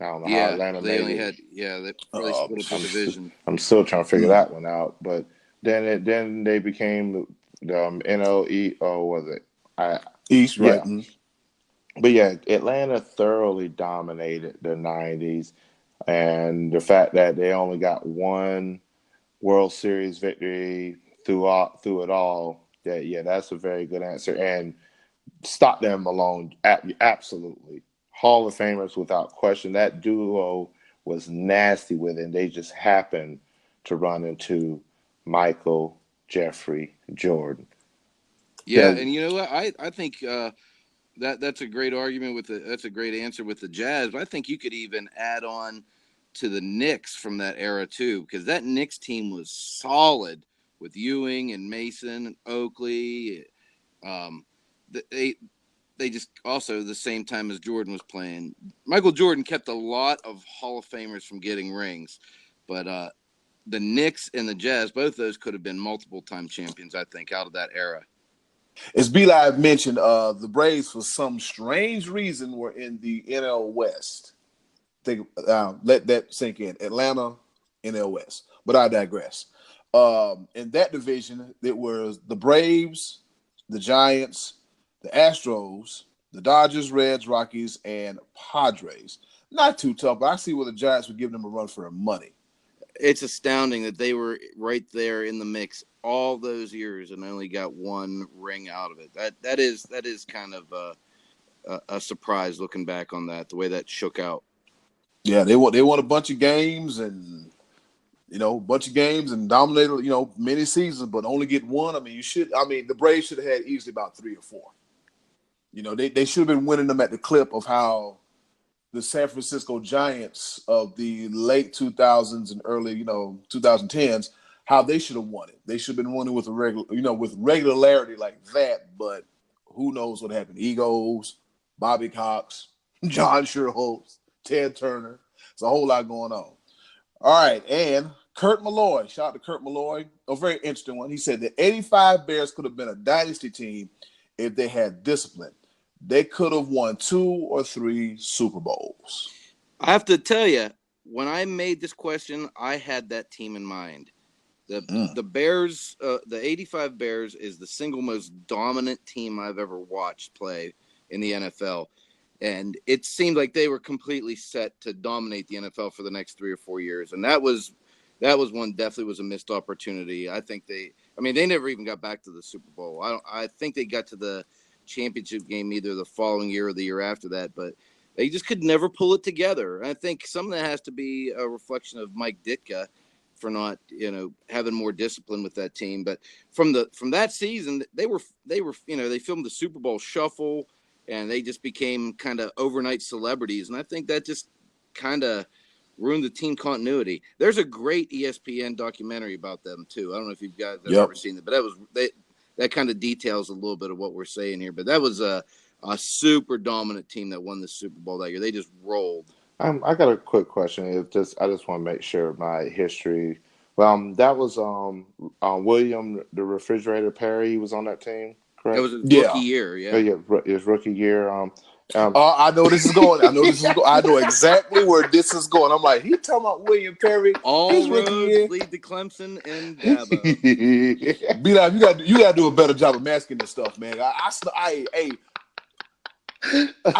I don't know how Atlanta they made only it. had they really split up the division. I'm still trying to figure that one out. But then they became the NLE. Oh, was it? East, right? Yeah. But yeah, Atlanta thoroughly dominated the 90s. And the fact that they only got one World Series victory through it all, that's a very good answer. And stop them alone, absolutely. Hall of Famers without question. That duo was nasty with it, and they just happened to run into Michael, Jeffrey, Jordan. Yeah, and you know what? I think that's a great argument that's a great answer with the Jazz. But I think you could even add on to the Knicks from that era too, because that Knicks team was solid with Ewing and Mason and Oakley. They just also the same time as Jordan was playing. Michael Jordan kept a lot of Hall of Famers from getting rings, but the Knicks and the Jazz, both those could have been multiple time champions. I think out of that era. As B-Live mentioned, the Braves, for some strange reason, were in the NL West. Let that sink in. Atlanta, NL West. But I digress. In that division, it was the Braves, the Giants, the Astros, the Dodgers, Reds, Rockies, and Padres. Not too tough, but I see where the Giants would give them a run for their money. It's astounding that they were right there in the mix all those years and only got one ring out of it. That is kind of a surprise looking back on that, the way that shook out. Yeah, they won a bunch of games and dominated, many seasons, but only get one. The Braves should have had easily about 3 or 4. They should have been winning them at the clip of how the San Francisco Giants of the late 2000s and early, 2010s, how they should have won it. They should have been winning with with regularity like that. But who knows what happened? Egos, Bobby Cox, John Sherholtz, Ted Turner. There's a whole lot going on. All right, and Kurt Malloy. Shout out to Kurt Malloy. A very interesting one. He said the 85 Bears could have been a dynasty team if they had discipline. They could have won 2 or 3 Super Bowls. I have to tell you, when I made this question, I had that team in mind. The Bears, the 85 Bears is the single most dominant team I've ever watched play in the NFL. And it seemed like they were completely set to dominate the NFL for the next 3 or 4 years. And that was one definitely was a missed opportunity. I think they never even got back to the Super Bowl. I think they got to the championship game either the following year or the year after that, but they just could never pull it together. And I think some of that has to be a reflection of Mike Ditka for not, having more discipline with that team. But from that season, they filmed the Super Bowl Shuffle, and they just became kind of overnight celebrities. And I think that just kind of ruined the team continuity. There's a great ESPN documentary about them too. I don't know if you guys have ever seen it, but that kind of details a little bit of what we're saying here. But that was a super dominant team that won the Super Bowl that year. They just rolled. I got a quick question. I just want to make sure my history. That was William the Refrigerator Perry. He was on that team, correct? It was his rookie year. Yeah, his rookie year. I know this is going. I know exactly where this is going. I'm like, he talking about William Perry. All roads lead to Clemson and Dabo. B-Live, you got to do a better job of masking this stuff, man. I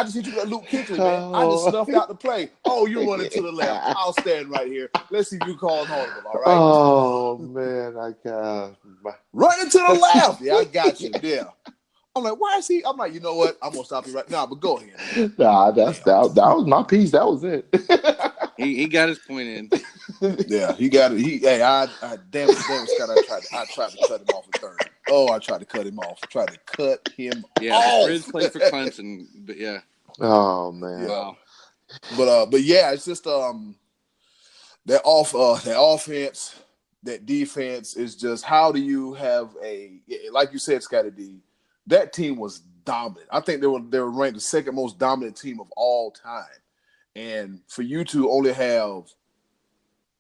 just hit you with that Luke Kuechly, man. I just snuffed out the play. Oh, you're running to the left. I'll stand right here. Let's see if you call home. All right. Oh man, I got running to the left. Yeah, I got you. Yeah. I'm like, why is he? I'm like, you know what? I'm gonna stop you right now. But go ahead. Nah, that was my piece. That was it. he got his point in. Yeah, he got it. I damn it, Scott. I tried to cut him off at third. Oh, I tried to cut him off. Yeah, off. the Grizz played for Clemson, but yeah. Oh man. Wow. But yeah, it's just that offense. that defense is just how do you have like you said, Scotty D, that team was dominant. I think they were ranked the second most dominant team of all time. And for you to only have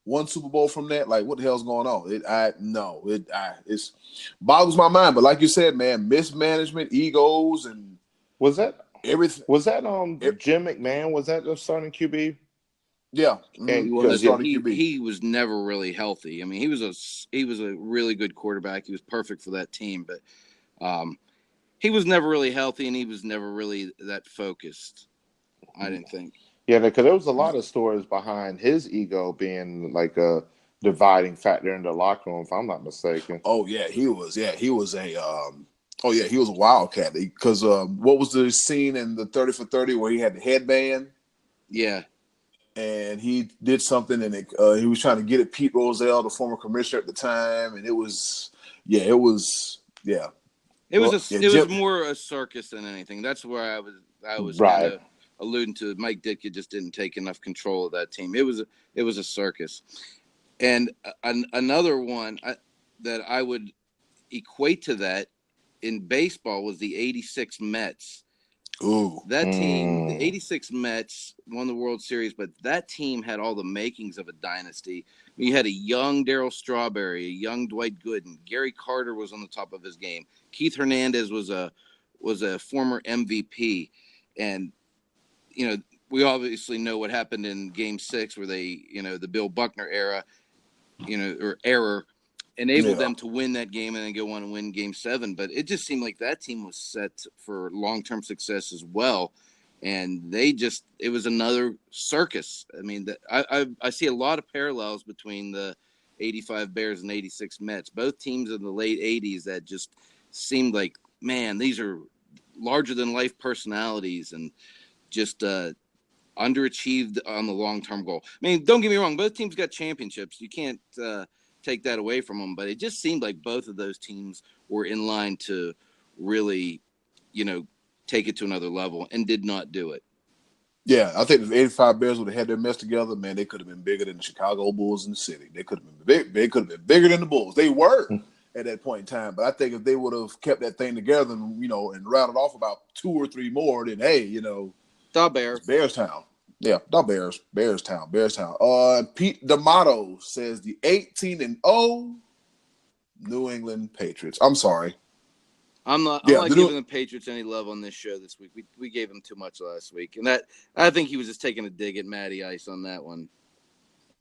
one Super Bowl from that, like what the hell's going on? It's boggles my mind. But like you said, man, mismanagement, egos, and was that everything. Was that Jim McMahon? Was that the starting QB? Yeah, he was never really healthy. I mean, he was a really good quarterback. He was perfect for that team, but he was never really healthy, and he was never really that focused. I didn't think. Yeah, because there was a lot of stories behind his ego being like a dividing factor in the locker room, if I'm not mistaken. Oh yeah, he was. Yeah, he was a. He was a wildcat. Because what was the scene in the 30 for 30 where he had the headband? Yeah. And he did something, and he was trying to get at Pete Rozelle, the former commissioner at the time, and it was more a circus than anything. That's where I was right. kind of alluding to. Mike Ditka just didn't take enough control of that team. It was a circus, and another one that I would equate to that in baseball was the '86 Mets. Ooh. That team, the '86 Mets, won the World Series, but that team had all the makings of a dynasty. You had a young Darryl Strawberry, a young Dwight Gooden. Gary Carter was on the top of his game. Keith Hernandez was a former MVP, and we obviously know what happened in Game 6, where they, the Bill Buckner era, or error, enabled them to win that game and then go on and win Game 7. But it just seemed like that team was set for long-term success as well. And it was another circus. I mean, I see a lot of parallels between the 85 Bears and 86 Mets, both teams in the late 80s that just seemed like, man, these are larger-than-life personalities and just underachieved on the long-term goal. I mean, don't get me wrong, both teams got championships. You can't take that away from them, but it just seemed like both of those teams were in line to really, take it to another level and did not do it. Yeah, I think if the 85 Bears would have had their mess together, man, they could have been bigger than the Chicago Bulls in the city. They could have been big. They could have been bigger than the Bulls. They were at that point in time, but I think if they would have kept that thing together and and rounded off about 2 or 3 more, then the Bears, Bears town. Yeah, the Bears town. Pete D'Amato says the 18-0 New England Patriots. I'm sorry. I'm not giving the Patriots any love on this show this week. We gave them too much last week, and that I think he was just taking a dig at Matty Ice on that one.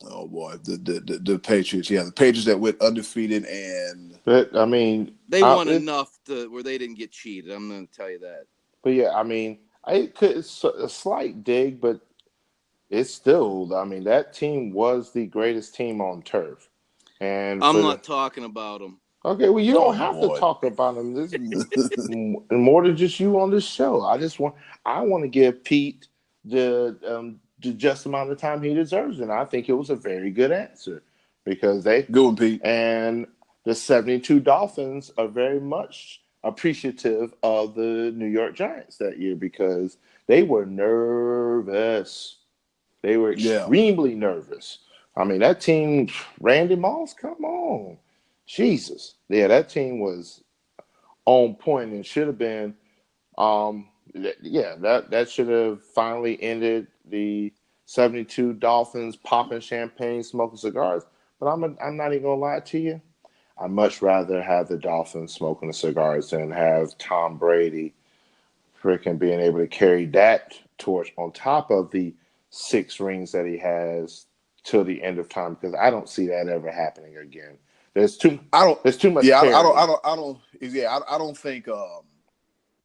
Oh boy, the Patriots. Yeah, the Patriots that went undefeated, and they won enough where they didn't get cheated. I'm going to tell you that. But yeah, it's a slight dig, but it's still. That team was the greatest team on turf, and I'm not talking about them. Okay, well, you don't have to talk about them. This is more than just you on this show. I want to give Pete the just amount of time he deserves, and I think it was a very good answer because good one, Pete. And the 72 Dolphins are very much appreciative of the New York Giants that year because they were nervous. They were extremely nervous. That team, Randy Moss, come on. Jesus. Yeah, that team was on point and should have been that should have finally ended the 72 Dolphins popping champagne, smoking cigars. But I'm not even gonna lie to you. I'd much rather have the Dolphins smoking the cigars than have Tom Brady freaking being able to carry that torch on top of the 6 rings that he has till the end of time, because I don't see that ever happening again. There's too much. Yeah, I don't think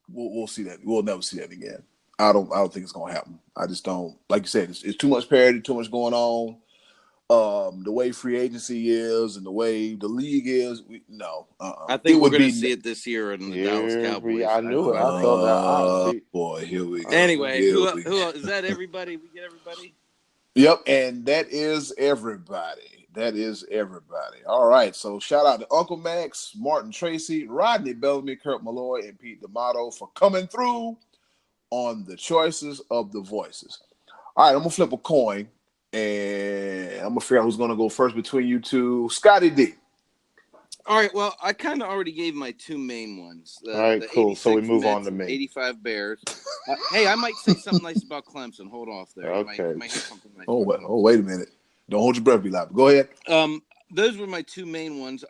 we'll see that. We'll never see that again. I don't think it's gonna happen. I just don't. Like you said, it's too much parity, too much going on. The way free agency is and the way the league is, I think we're going to see it this year in the Dallas Cowboys. I knew it. I felt that. Boy, here we go. Anyway, who is that? Everybody? We get everybody. Yep, and that is everybody. All right, so shout out to Uncle Max, Martin Tracy, Rodney Bellamy, Kurt Malloy, and Pete D'Amato for coming through on the choices of the voices. All right, I'm going to flip a coin. And I'm gonna figure out who's gonna go first between you two. Scotty D. All right. Well, I kind of already gave my two main ones. All right, The cool. So we 86 move on Mets to and me. 85 Bears. Hey, I might say something nice about Clemson. Hold off there. Okay. You might hear something nice. Wait a minute. Don't hold your breath, be loud. Go ahead. Those were my two main ones.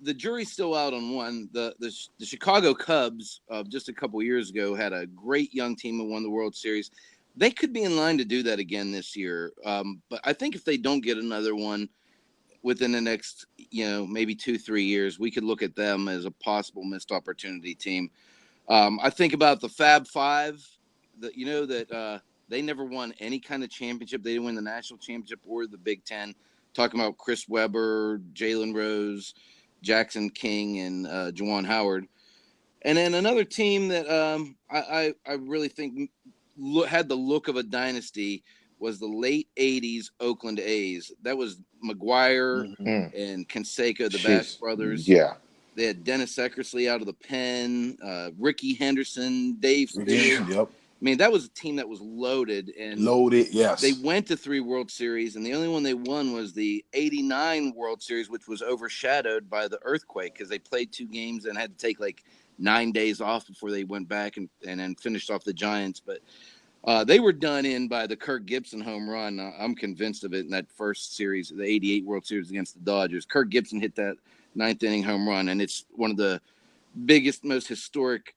The jury's still out on one. The Chicago Cubs, just a couple years ago, had a great young team and won the World Series. They could be in line to do that again this year. But I think if they don't get another one within the next, maybe 2-3 years, we could look at them as a possible missed opportunity team. I think about the Fab Five, that they never won any kind of championship. They didn't win the national championship or the Big Ten. Talking about Chris Webber, Jalen Rose, Jackson King, and Juwan Howard. And then another team that I really think had the look of a dynasty was the late 80s Oakland A's. That was McGuire and Canseco, the Bass brothers. Yeah. They had Dennis Eckersley out of the pen, Ricky Henderson, Dave Stewart. Yep. I mean, that was a team that was loaded. Yes. They went to 3 World Series, and the only one they won was the 89 World Series, which was overshadowed by the earthquake because they played 2 games and had to take like 9 days off before they went back and then finished off the Giants. But they were done in by the Kirk Gibson home run. I'm convinced of it in that first series, the 88 World Series against the Dodgers. Kirk Gibson hit that 9th inning home run, and it's one of the biggest, most historic,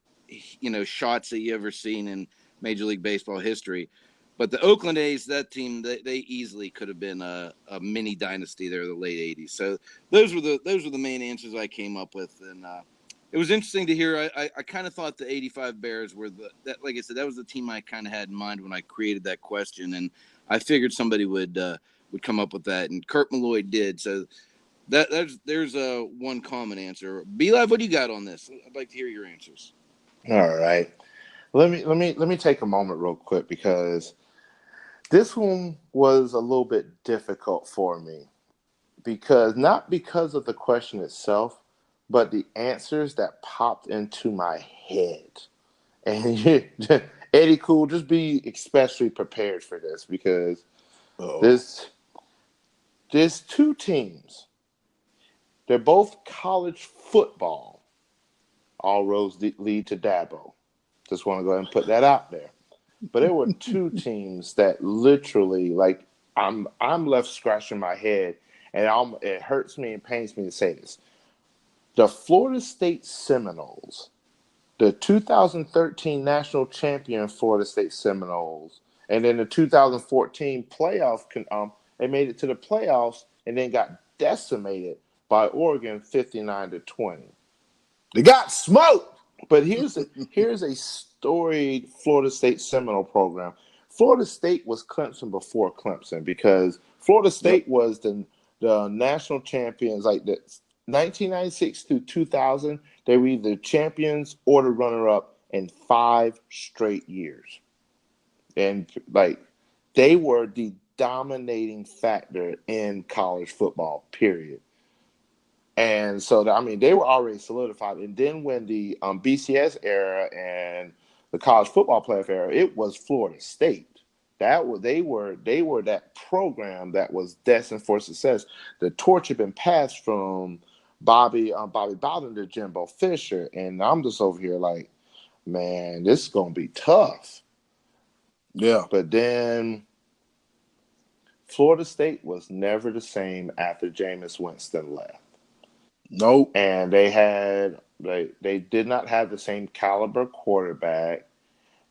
shots that you ever seen in Major League Baseball history. But the Oakland A's, that team, they easily could have been a mini dynasty there in the late 80s. So those were the main answers I came up with, and it was interesting to hear. I kind of thought the 85 Bears were like I said, that was the team I kind of had in mind when I created that question, and I figured somebody would come up with that, and Kurt Malloy did. So there's one common answer. B-Live, what do you got on this? I'd like to hear your answers. All right. Let me take a moment real quick because this one was a little bit difficult for me not because of the question itself, but the answers that popped into my head. And Eddie Cool, just be especially prepared for this because there's 2 teams. They're both college football. All roads lead to Dabo. Just want to go ahead and put that out there. But there were 2 teams that literally, like, I'm left scratching my head, and it hurts me and pains me to say this. The Florida State Seminoles, the 2013 national champion Florida State Seminoles, and then the 2014 playoff, they made it to the playoffs and then got decimated by Oregon 59-20. They got smoked. But here's a storied Florida State Seminole program. Florida State was Clemson before Clemson because Florida State was the national champions, like the 1996 through 2000. They were either champions or the runner-up in 5 straight years, and like they were the dominating factor in college football. Period. And so, they were already solidified. And then when the BCS era and the college football playoff era, it was Florida State. They were that program that was destined for success. The torch had been passed from Bobby Bowden to Jimbo Fisher, and I'm just over here like, man, this is gonna be tough. Yeah, but then Florida State was never the same after Jameis Winston left. Nope. And they did not have the same caliber quarterback.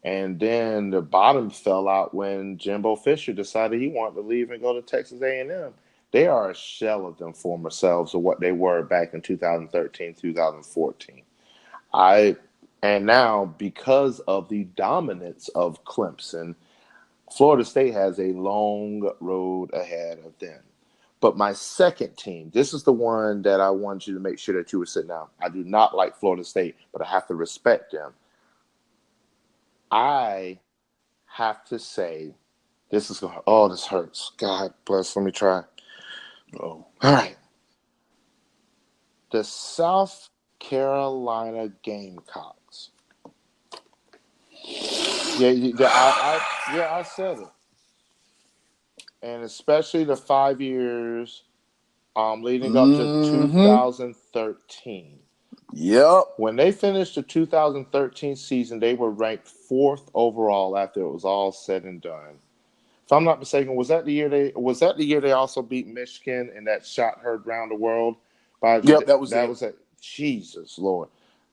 And then the bottom fell out when Jimbo Fisher decided he wanted to leave and go to Texas A&M. They are a shell of them former selves of what they were back in 2013, 2014. And now, because of the dominance of Clemson, Florida State has a long road ahead of them. But my second team, this is the one that I want you to make sure that you were sitting down. I do not like Florida State, but I have to respect them. I have to say, this hurts. God bless. Let me try. Oh. All right. The South Carolina Gamecocks. Yeah, I said it. and especially the 5 years leading up to Mm-hmm. 2013. Yep. When they finished the 2013 season, they were ranked 4th overall after it was all said and done. If I'm not mistaken, was that the year they also beat Michigan and that shot heard round the world? Yep, that was that it. was it. Jesus Lord,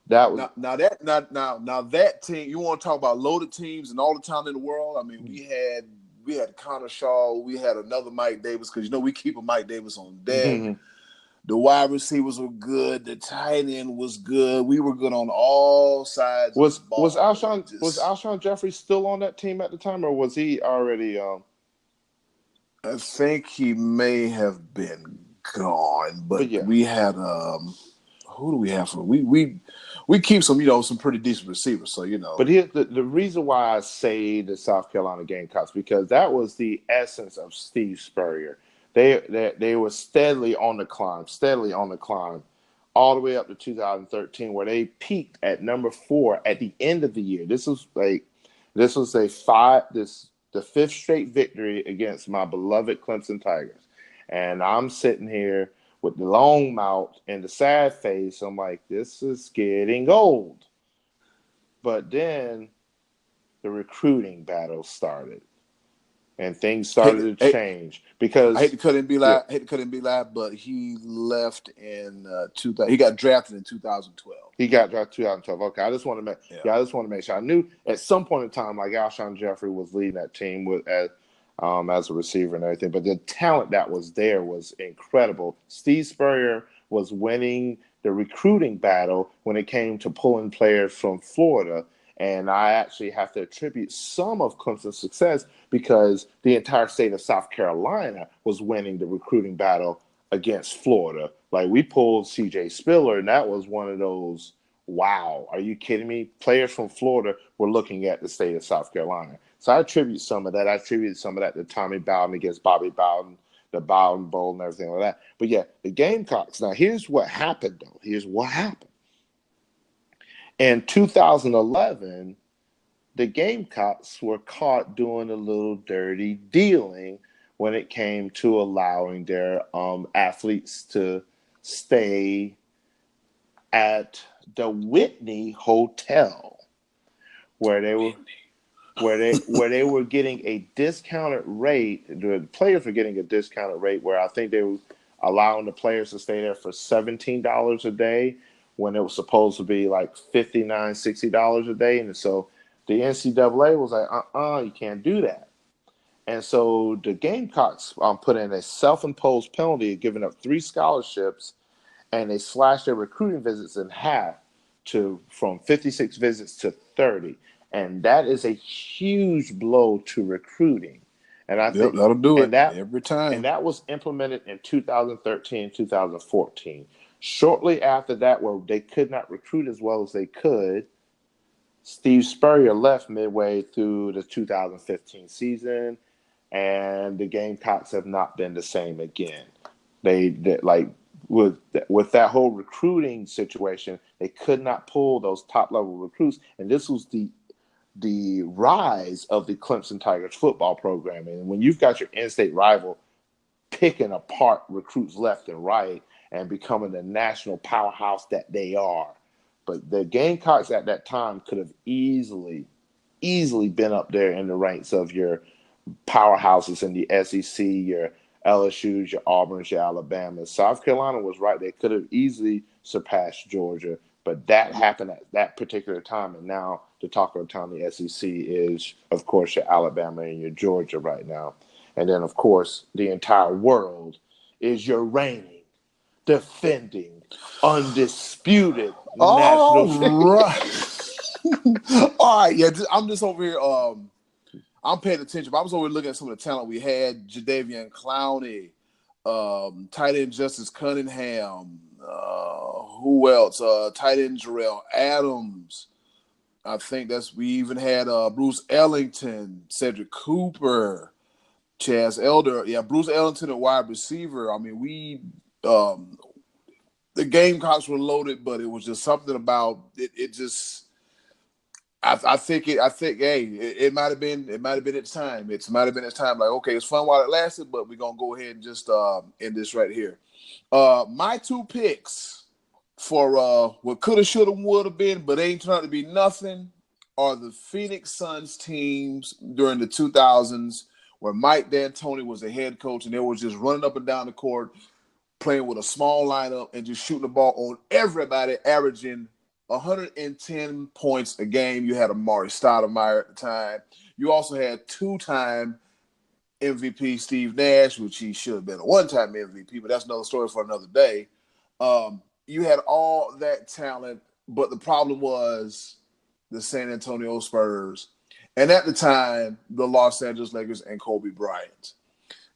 that was now that team. You want to talk about loaded teams and all the talent in the world? I mean, we had Connor Shaw, we had another Mike Davis because we keep a Mike Davis on deck. Mm-hmm. The wide receivers were good. The tight end was good. We were good on all sides of the ball. Was Alshon Jeffrey still on that team at the time, or was he already? I think he may have been gone, but yeah. we had who do we have for we keep some some pretty decent receivers, so But here's the reason why I say the South Carolina Gamecocks, because that was the essence of Steve Spurrier. They were steadily on the climb, all the way up to 2013, where they peaked at number 4 at the end of the year. This was the 5th straight victory against my beloved Clemson Tigers, and I'm sitting here with the long mouth and the sad face. I'm like, this is getting old. But then the recruiting battle started, and things started to change. Because I hate to cut and be live, but he left in 2000. He got drafted in 2012. He got drafted 2012. Okay, I just want to make sure. I knew at some point in time, like Alshon Jeffrey was leading that team as a receiver and everything, but the talent that was there was incredible. Steve Spurrier was winning the recruiting battle when it came to pulling players from Florida. And I actually have to attribute some of Clemson's success because the entire state of South Carolina was winning the recruiting battle against Florida. Like, we pulled C.J. Spiller, and that was one of those, wow, are you kidding me? Players from Florida were looking at the state of South Carolina. So I attribute some of that. I attribute some of that to Tommy Bowden against Bobby Bowden, the Bowden Bowl and everything like that. But yeah, the Gamecocks. Now, here's what happened, though. In 2011, the Gamecocks were caught doing a little dirty dealing when it came to allowing their athletes to stay at the Whitney Hotel, where they were getting a discounted rate. The players were getting a discounted rate where I think they were allowing the players to stay there for $17 a day when it was supposed to be like $59, $60 a day. And so the NCAA was like, you can't do that. And so the Gamecocks put in a self-imposed penalty of giving up 3 scholarships, and they slashed their recruiting visits in half from 56 visits to 30. And that is a huge blow to recruiting. And I think that'll do it every time. And that was implemented in 2013, 2014. Shortly after that, where they could not recruit as well as they could, Steve Spurrier left midway through the 2015 season, and the Gamecocks have not been the same again. They with that whole recruiting situation, they could not pull those top level recruits, and this was the rise of the Clemson Tigers football program. And when you've got your in-state rival picking apart recruits left and right and becoming the national powerhouse that they are. But the Gamecocks at that time could have easily been up there in the ranks of your powerhouses in the SEC, your LSUs, your Auburns, your Alabamas. South Carolina was right. They could have easily surpassed Georgia, but that happened at that particular time. And now the talk of the town, the SEC, is, of course, your Alabama and your Georgia right now. And then, of course, the entire world is your reigning, defending, undisputed national. Right. All right. Yeah, I'm just over here. I'm paying attention. But I was over here looking at some of the talent we had. Jadeveon Clowney, tight end Justice Cunningham. Who else? Tight end Jarrell Adams. I think we even had Bruce Ellington, Cedric Cooper, Chaz Elder. Yeah, Bruce Ellington, a wide receiver. I mean, the Gamecocks were loaded, but it was just something about it. I think hey, it might have been its time. It might have been its time. Like, okay, it's fun while it lasted, but we're gonna go ahead and just end this right here. My two picks for what could have, should have, would have been, but ain't turned out to be nothing, are the Phoenix Suns teams during the 2000s where Mike D'Antoni was the head coach and they were just running up and down the court, playing with a small lineup and just shooting the ball on everybody, averaging 110 points a game. You had Amari Stoudemire at the time. You also had two-time MVP Steve Nash, which he should have been a one-time MVP, but that's another story for another day. You had all that talent, but the problem was the San Antonio Spurs, and at the time, the Los Angeles Lakers and Kobe Bryant.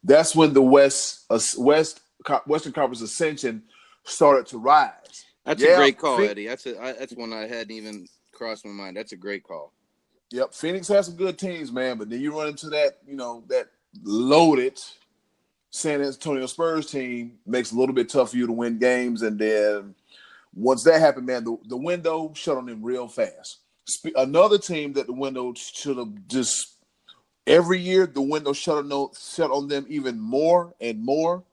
That's when the Western Conference ascension started to rise. That's a great call, Eddie. That's one I hadn't even crossed my mind. That's a great call. Yep, Phoenix has some good teams, man, but then you run into that, that loaded San Antonio Spurs team, makes it a little bit tough for you to win games, and then once that happened, man, the window shut on them real fast. Another team that the window should have just every year the window shut on them even more and more,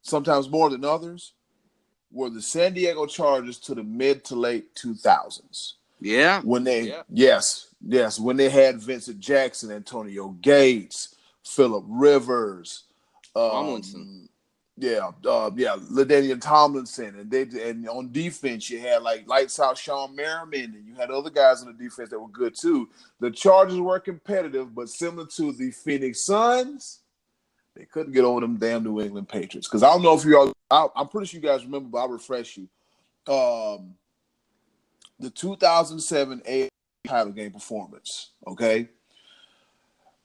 sometimes more than others, were the San Diego Chargers to the mid to late 2000s. Yeah. When they when they had Vincent Jackson, Antonio Gates, Phillip Rivers, Tomlinson. LaDainian Tomlinson, and on defense you had like lights out Sean Merriman, and you had other guys on the defense that were good too. The Chargers were competitive, but similar to the Phoenix Suns, they couldn't get over them damn New England Patriots. Because I don't know if I'm pretty sure you guys remember, but I'll refresh you. The 2007 AFC title game performance. Okay.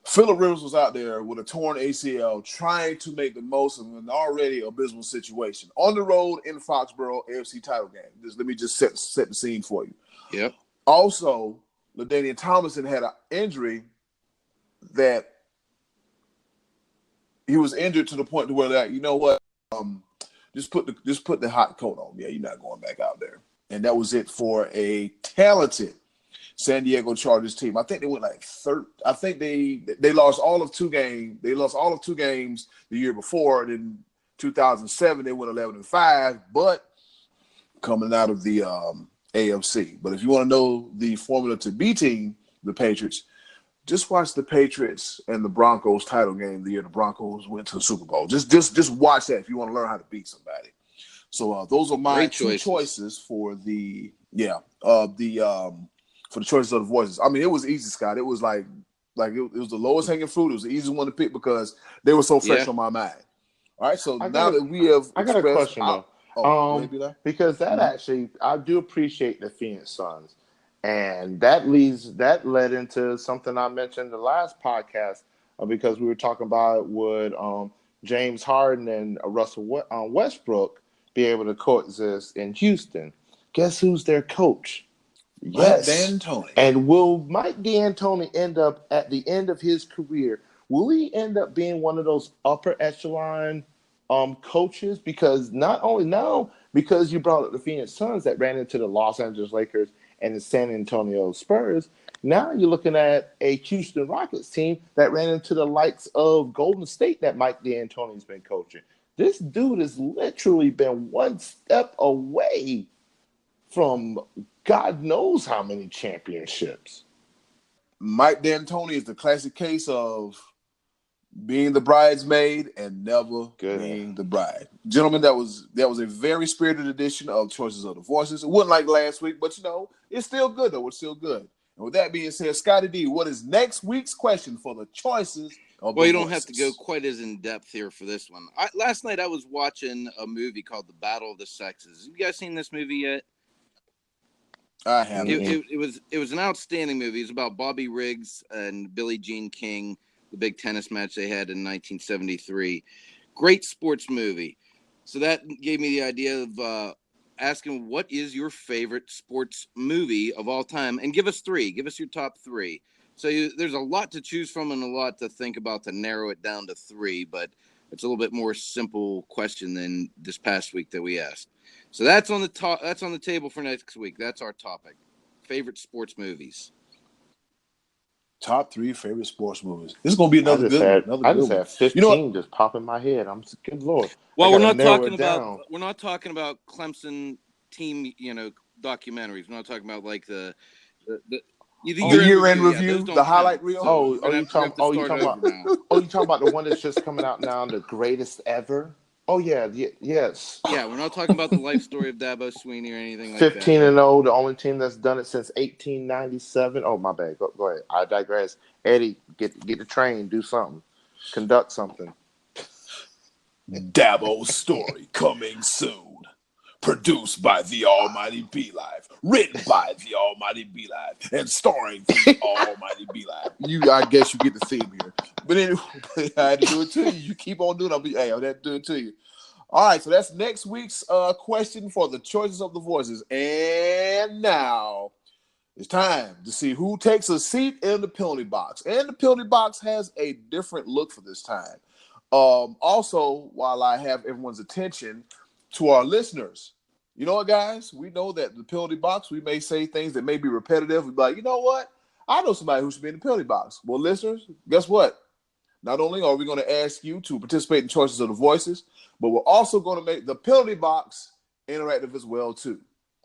Phillip Rivers was out there with a torn ACL trying to make the most of an already abysmal situation. On the road in Foxborough, AFC title game. Let me just set the scene for you. Yep. Also, LaDainian Tomlinson had an injury that he was injured to the point to where that, you know what, just put the hot coat on. Yeah, you're not going back out there. And that was it for a talented San Diego Chargers team. I think they went like third. I think they lost all of two games. They lost all of two games the year before. And in 2007, they went 11-5, but coming out of the AFC. But if you want to know the formula to beating the Patriots, just watch the Patriots and the Broncos title game the year the Broncos went to the Super Bowl. Just watch that if you want to learn how to beat somebody. So those are my two choices for the for the choices of the voices. I mean, it was easy, Scott. It was like it was the lowest hanging fruit. It was the easiest one to pick because they were so fresh on my mind. All right, so now that we have, I got a question though. Because that actually, I do appreciate the Phoenix Suns, and that led into something I mentioned in the last podcast because we were talking about would James Harden and Russell Westbrook be able to coexist in Houston? Guess who's their coach? Yes. Mike D'Antoni. And will Mike D'Antoni end up at the end of his career? Will he end up being one of those upper echelon coaches? Because not only now, because you brought up the Phoenix Suns that ran into the Los Angeles Lakers and the San Antonio Spurs, now you're looking at a Houston Rockets team that ran into the likes of Golden State that Mike D'Antoni's been coaching. This dude has literally been one step away from God knows how many championships. Mike D'Antoni is the classic case of being the bridesmaid and never being the bride. Gentlemen, that was a very spirited edition of Choices of the Voices. It wasn't like last week, but it's still good though. It's still good. And with that being said, Scotty D, what is next week's question for the Choices of the Voices? You don't have to go quite as in depth here for this one. Last night I was watching a movie called The Battle of the Sexes. Have you guys seen this movie yet? I haven't. It was an outstanding movie. It's about Bobby Riggs and Billie Jean King, the big tennis match they had in 1973. Great sports movie. So that gave me the idea of asking, what is your favorite sports movie of all time? And give us three. Give us your top three. So there's a lot to choose from and a lot to think about to narrow it down to three, but it's a little bit more simple question than this past week that we asked. So that's on the table for next week. That's our topic. Favorite sports movies. Top 3 favorite sports movies. This is gonna be another good one. Another I good just one. had 15 just pop in my head. I'm just, good Lord. Well, I we're not narrow talking it about down. Clemson team, documentaries. We're not talking about like the year-end review. Yeah, review, those don't the highlight count. reel. So you talking about now. Oh, you talking about the one that's just coming out now, the greatest ever? Oh yeah, yes. Yeah, we're not talking about the life story of Dabo Sweeney or anything like 15 that. and 0, the only team that's done it since 1897. Oh, my bad. Go ahead. I digress. Eddie, get the train, do something, conduct something. Dabo's story coming soon. Produced by the Almighty B Live, written by the Almighty B Live, and starring the Almighty B Live. I guess you get the theme here. But anyway, I had to do it to you. You keep on doing it. I'll have to do it to you. All right, so that's next week's question for the choices of the voices. And now it's time to see who takes a seat in the penalty box. And the penalty box has a different look for this time. Also, while I have everyone's attention, to our listeners, you know what, guys? We know that the penalty box, we may say things that may be repetitive. We'd be like, you know what? I know somebody who should be in the penalty box. Well, listeners, guess what? Not only are we going to ask you to participate in choices of the voices, but we're also going to make the penalty box interactive as well, too.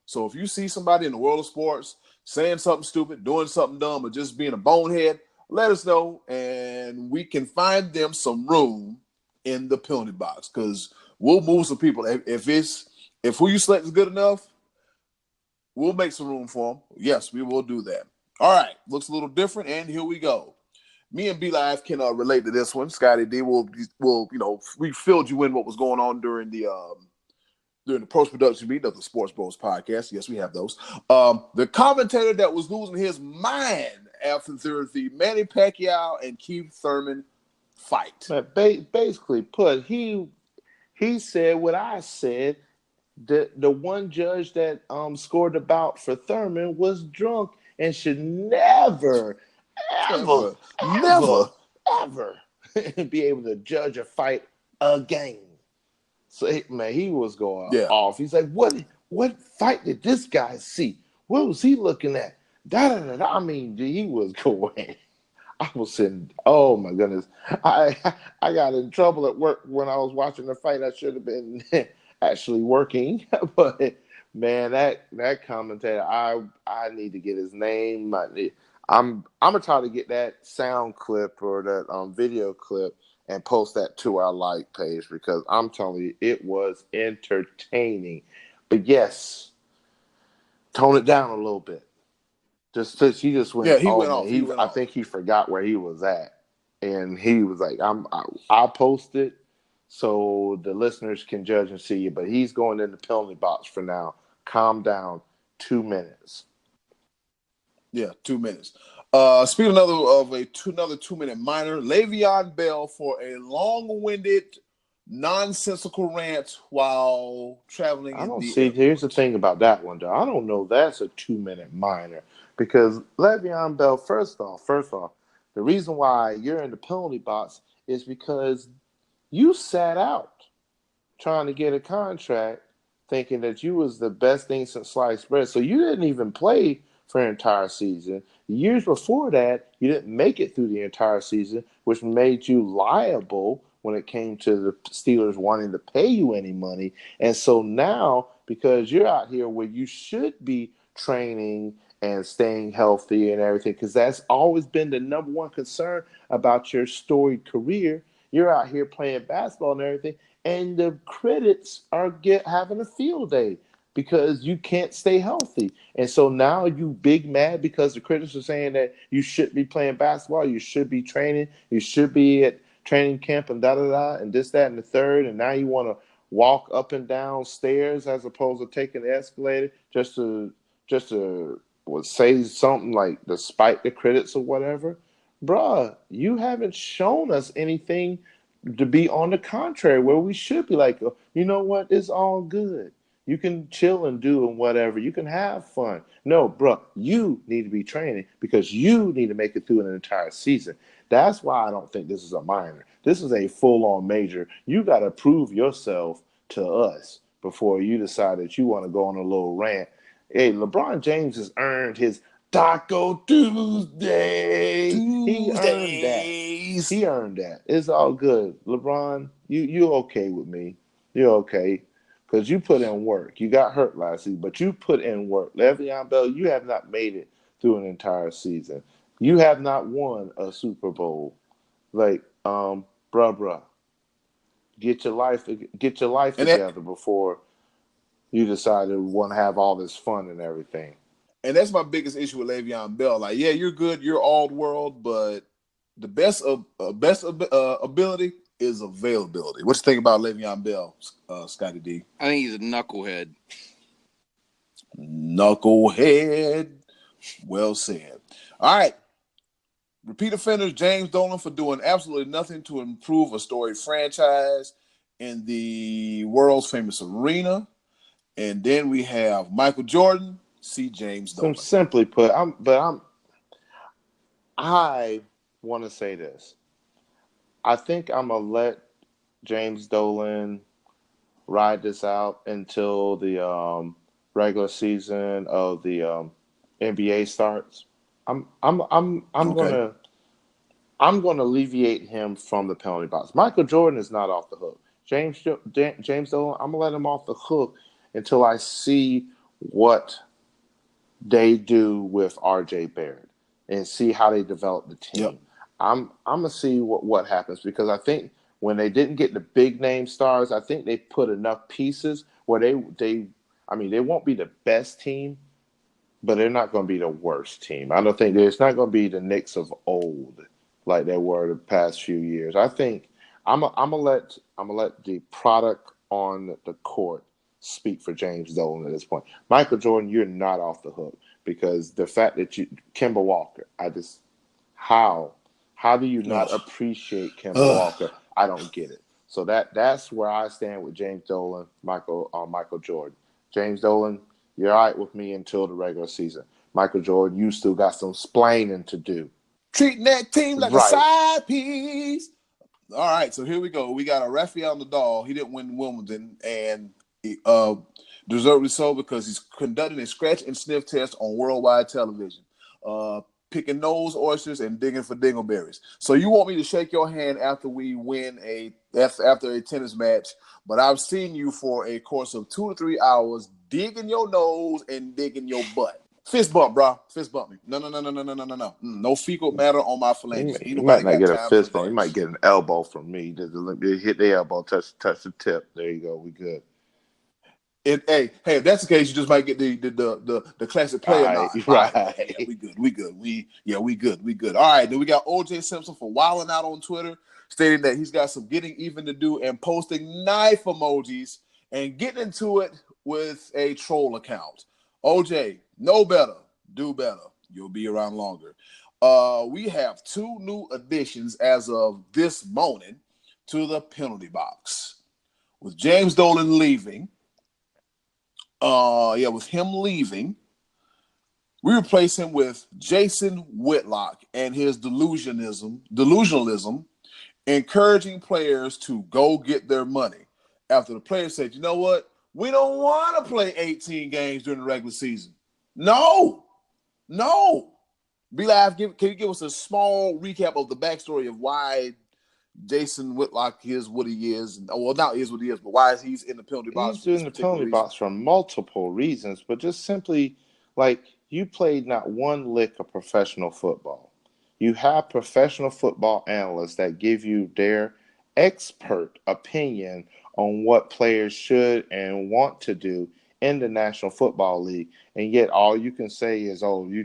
So if you see somebody in the world of sports saying something stupid, doing something dumb, or just being a bonehead, let us know, and we can find them some room in the penalty box, because we'll move some people. If who you select is good enough, we'll make some room for them. Yes, we will do that. All right, looks a little different, and here we go. Me and B Live can relate to this one. Scotty D will we filled you in what was going on during the post production meeting of the Sports Bros podcast. Yes, we have those. The commentator that was losing his mind after the Manny Pacquiao and Keith Thurman fight. But basically, he said what I said. The one judge that scored the bout for Thurman was drunk and should never be able to judge a fight again. So he was going off. He's like, what fight did this guy see? What was he looking at? I mean, he was going. I was sitting. Oh my goodness! I got in trouble at work when I was watching the fight. I should have been actually working, but man, that commentator, I need to get his name. I'm gonna try to get that sound clip or that video clip and post that to our like page, because I'm telling you, it was entertaining. But yes, tone it down a little bit. He just went. Yeah, he went off. I think he forgot where he was at, and he was like, I'll post it so the listeners can judge and see you. But he's going in the penalty box for now. Calm down. 2 minutes. Yeah, 2 minutes. Speaking of another 2-minute minor, Le'Veon Bell for a long-winded, nonsensical rant while traveling. Here's the thing about that one, though. I don't know that's a 2-minute minor, because Le'Veon Bell, first off, the reason why you're in the penalty box is because you sat out trying to get a contract thinking that you was the best thing since sliced bread. So you didn't even play for an entire season. Years before that, you didn't make it through the entire season, which made you liable when it came to the Steelers wanting to pay you any money. And so now, because you're out here where you should be training and staying healthy and everything, because that's always been the number one concern about your storied career, you're out here playing basketball and everything, and the critics are having a field day because you can't stay healthy. And so now you big mad because the critics are saying that you should be playing basketball, you should be training, you should be at training camp and and this, that, and the third. And now you want to walk up and down stairs as opposed to taking the escalator just to say something like despite the critics or whatever. Bruh, you haven't shown us anything to be on the contrary, where we should be like, you know what, it's all good. You can chill and do and whatever. You can have fun. No, bro, you need to be training because you need to make it through an entire season. That's why I don't think this is a minor. This is a full-on major. You got to prove yourself to us before you decide that you want to go on a little rant. Hey, LeBron James has earned his Taco Tuesday. He earned that. Tuesdays. He earned that. It's all good. LeBron, you okay with me. You're okay. Because you put in work. You got hurt last season, but you put in work. Le'Veon Bell, you have not made it through an entire season. You have not won a Super Bowl. Like, bruh. Get your life together before you decide to want to have all this fun and everything. And that's my biggest issue with Le'Veon Bell. Like, yeah, you're good, you're all world, but the best ability is availability. What you think about Le'Veon Bell, Scotty D? I think he's a knucklehead. Knucklehead. Well said. All right. Repeat offenders, James Dolan for doing absolutely nothing to improve a storied franchise in the world's famous arena. And then we have Michael Jordan, see James Dolan. Simply put, I want to say this. I think I'm going to let James Dolan ride this out until the regular season of the NBA starts. I'm Okay. gonna alleviate him from the penalty box. Michael Jordan is not off the hook. James Dolan, I'm gonna let him off the hook until I see what they do with RJ Barrett and see how they develop the team. Yep. I'm gonna see what happens, because I think when they didn't get the big name stars, I think they put enough pieces where they won't be the best team, but they're not going to be the worst team. I don't think it's not going to be the Knicks of old like they were the past few years. I think I'm gonna let the product on the court speak for James Dolan at this point. Michael Jordan, you're not off the hook, because the fact that Kemba Walker, how do you not appreciate Kemba Walker? I don't get it. So that's where I stand with James Dolan, Michael Jordan. James Dolan, you're all right with me until the regular season. Michael Jordan, you still got some splaining to do. Treating that team like Right. a side piece. All right, so here we go. We got a Rafael Nadal. He didn't win Wimbledon, and deservedly so, because he's conducting a scratch and sniff test on worldwide television, picking nose oysters and digging for dingleberries. So you want me to shake your hand after we win after a tennis match, but I've seen you for a course of 2 to 3 hours digging your nose and digging your butt. Fist bump, bro. Fist bump me. No. No fecal matter on my phalanges. You might not get a fist bump. You might get an elbow from me. Just hit the elbow, touch the tip. There you go. We good. Hey, if that's the case, you just might get the classic player nod. Right. Yeah, we good. We good. All right, then we got OJ Simpson for wilding out on Twitter, stating that he's got some getting even to do and posting knife emojis and getting into it with a troll account. OJ, know better, do better. You'll be around longer. We have 2 new additions as of this morning to the penalty box. With James Dolan leaving, with him leaving, we replace him with Jason Whitlock and his delusionalism, encouraging players to go get their money. After the players said, you know what? We don't want to play 18 games during the regular season. No. B-Live, can you give us a small recap of the backstory of why Jason Whitlock is what he is? Well, not is what he is, but why he's in the penalty box? He's in the penalty box for multiple reasons, but just simply, like, you played not one lick of professional football. You have professional football analysts that give you their expert opinion on what players should and want to do in the National Football League, and yet all you can say is, "Oh, you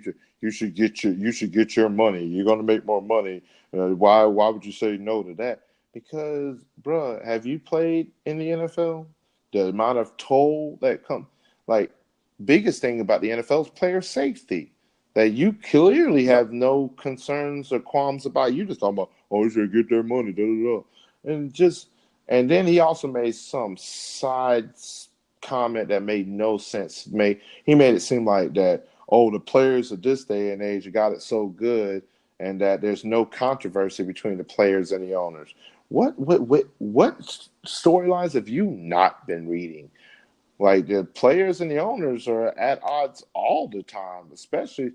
should get your money. You're going to make more money. Why would you say no to that?" Because, bruh, have you played in the NFL? The amount of toll that comes, like, biggest thing about the NFL is player safety. That you clearly have no concerns or qualms about. You just talking about, oh, you should get their money, and then he also made some side comment that made no sense. He made it seem like that, oh, the players of this day and age got it so good, and that there's no controversy between the players and the owners. What storylines have you not been reading? Like, the players and the owners are at odds all the time, especially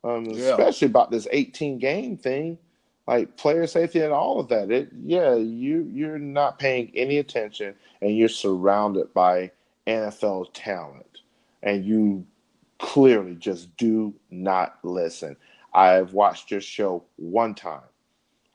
Yeah. especially about this 18-game thing, like player safety and all of that. You're not paying any attention, and you're surrounded by NFL talent, and you clearly just do not listen. I've watched your show one time.